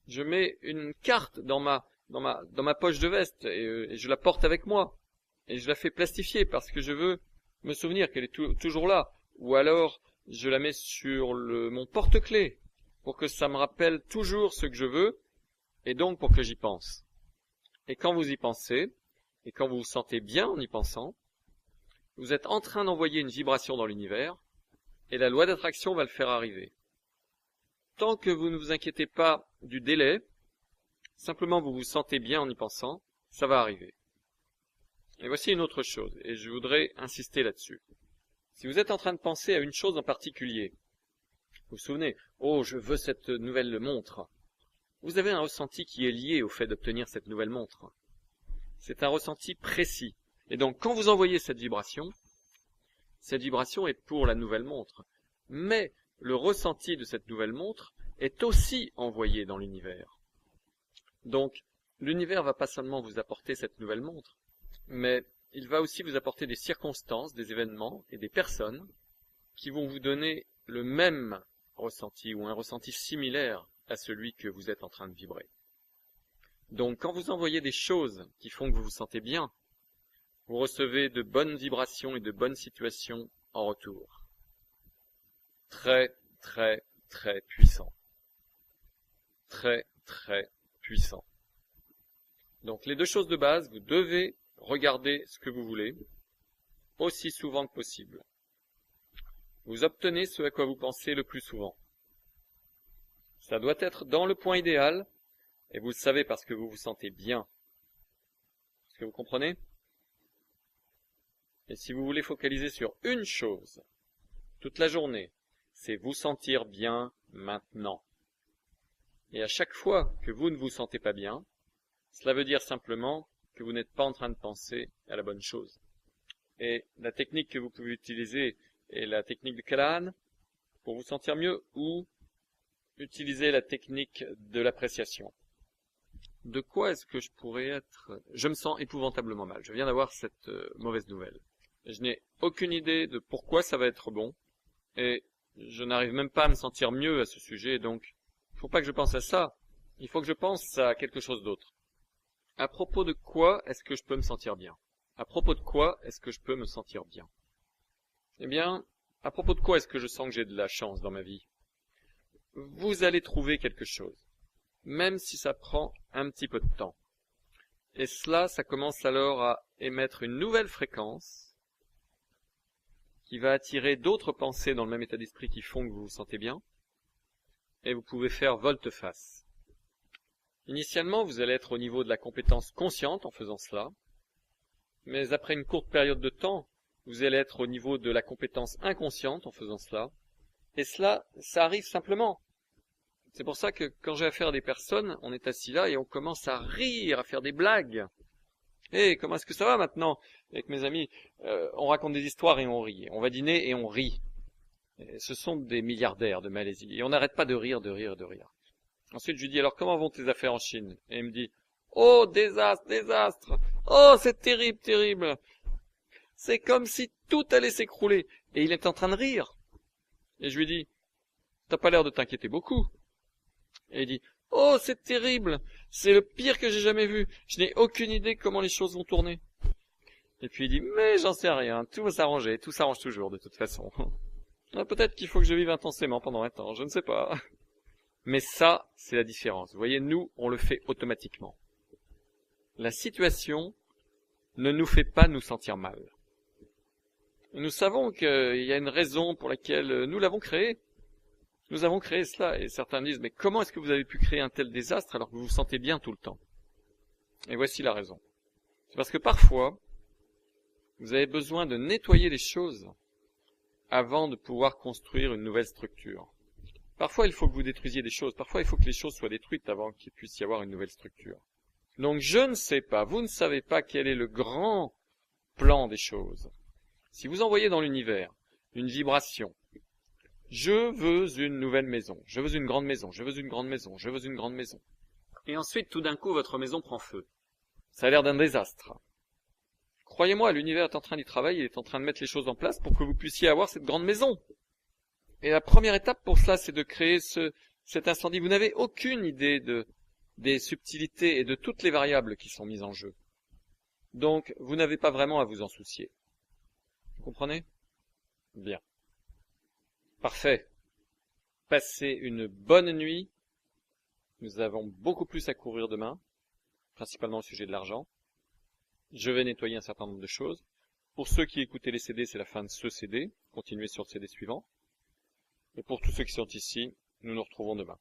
Je mets une carte dans ma poche de veste et je la porte avec moi. Et je la fais plastifier parce que je veux me souvenir qu'elle est toujours là. Ou alors, je la mets sur mon porte-clés pour que ça me rappelle toujours ce que je veux et donc pour que j'y pense. Et quand vous y pensez, et quand vous vous sentez bien en y pensant, vous êtes en train d'envoyer une vibration dans l'univers et la loi d'attraction va le faire arriver. Tant que vous ne vous inquiétez pas du délai, simplement vous vous sentez bien en y pensant, ça va arriver. Et voici une autre chose, et je voudrais insister là-dessus. Si vous êtes en train de penser à une chose en particulier, vous vous souvenez, oh, je veux cette nouvelle montre. Vous avez un ressenti qui est lié au fait d'obtenir cette nouvelle montre. C'est un ressenti précis. Et donc, quand vous envoyez cette vibration est pour la nouvelle montre. Mais le ressenti de cette nouvelle montre est aussi envoyé dans l'univers. Donc, l'univers va pas seulement vous apporter cette nouvelle montre, mais il va aussi vous apporter des circonstances, des événements et des personnes qui vont vous donner le même ressenti ou un ressenti similaire à celui que vous êtes en train de vibrer. Donc, quand vous envoyez des choses qui font que vous vous sentez bien, vous recevez de bonnes vibrations et de bonnes situations en retour. Très, très, très puissant. Très, très puissant. Donc, les deux choses de base, vous devez regarder ce que vous voulez, aussi souvent que possible. Vous obtenez ce à quoi vous pensez le plus souvent. Ça doit être dans le point idéal, et vous le savez parce que vous vous sentez bien. Est-ce que vous comprenez? Et si vous voulez focaliser sur une chose, toute la journée, c'est vous sentir bien maintenant. Et à chaque fois que vous ne vous sentez pas bien, cela veut dire simplement que vous n'êtes pas en train de penser à la bonne chose. Et la technique que vous pouvez utiliser est la technique de Callahan pour vous sentir mieux ou utiliser la technique de l'appréciation. De quoi est-ce que je pourrais être... Je me sens épouvantablement mal. Je viens d'avoir cette mauvaise nouvelle. Je n'ai aucune idée de pourquoi ça va être bon et je n'arrive même pas à me sentir mieux à ce sujet. Donc, il ne faut pas que je pense à ça. Il faut que je pense à quelque chose d'autre. À propos de quoi est-ce que je peux me sentir bien? À propos de quoi est-ce que je peux me sentir bien? Eh bien, à propos de quoi est-ce que je sens que j'ai de la chance dans ma vie? Vous allez trouver quelque chose, même si ça prend un petit peu de temps. Et cela, ça commence alors à émettre une nouvelle fréquence qui va attirer d'autres pensées dans le même état d'esprit qui font que vous vous sentez bien. Et vous pouvez faire volte-face. Initialement, vous allez être au niveau de la compétence consciente en faisant cela. Mais après une courte période de temps, vous allez être au niveau de la compétence inconsciente en faisant cela. Et cela, ça arrive simplement. C'est pour ça que quand j'ai affaire à des personnes, on est assis là et on commence à rire, à faire des blagues. Hey, comment est-ce que ça va maintenant? Avec mes amis, on raconte des histoires et on rit. On va dîner et on rit. Et ce sont des milliardaires de Malaisie. Et on n'arrête pas de rire, de rire, de rire. Ensuite, je lui dis, alors comment vont tes affaires en Chine? Et il me dit, oh, désastre, désastre. Oh, c'est terrible, terrible. C'est comme si tout allait s'écrouler. Et il est en train de rire. Et je lui dis, t'as pas l'air de t'inquiéter beaucoup. Et il dit, oh, c'est terrible. C'est le pire que j'ai jamais vu. Je n'ai aucune idée comment les choses vont tourner. Et puis il dit, mais j'en sais rien. Tout va s'arranger. Tout s'arrange toujours, de toute façon. Peut-être qu'il faut que je vive intensément pendant un temps. Je ne sais pas. Mais ça, c'est la différence. Vous voyez, nous, on le fait automatiquement. La situation ne nous fait pas nous sentir mal. Nous savons qu'il y a une raison pour laquelle nous l'avons créé. Nous avons créé cela. Et certains disent, mais comment est-ce que vous avez pu créer un tel désastre alors que vous vous sentez bien tout le temps? Et voici la raison. C'est parce que parfois, vous avez besoin de nettoyer les choses avant de pouvoir construire une nouvelle structure. Parfois, il faut que vous détruisiez des choses. Parfois, il faut que les choses soient détruites avant qu'il puisse y avoir une nouvelle structure. Donc, je ne sais pas, vous ne savez pas quel est le grand plan des choses. Si vous envoyez dans l'univers une vibration, je veux une nouvelle maison, je veux une grande maison, je veux une grande maison, je veux une grande maison. Et ensuite, tout d'un coup, votre maison prend feu. Ça a l'air d'un désastre. Croyez-moi, l'univers est en train d'y travailler, il est en train de mettre les choses en place pour que vous puissiez avoir cette grande maison. Et la première étape pour cela, c'est de créer cet incendie. Vous n'avez aucune idée des subtilités et de toutes les variables qui sont mises en jeu. Donc, vous n'avez pas vraiment à vous en soucier. Vous comprenez? Bien. Parfait. Passez une bonne nuit. Nous avons beaucoup plus à couvrir demain, principalement au sujet de l'argent. Je vais nettoyer un certain nombre de choses. Pour ceux qui écoutaient les CD, c'est la fin de ce CD. Continuez sur le CD suivant. Et pour tous ceux qui sont ici, nous nous retrouvons demain.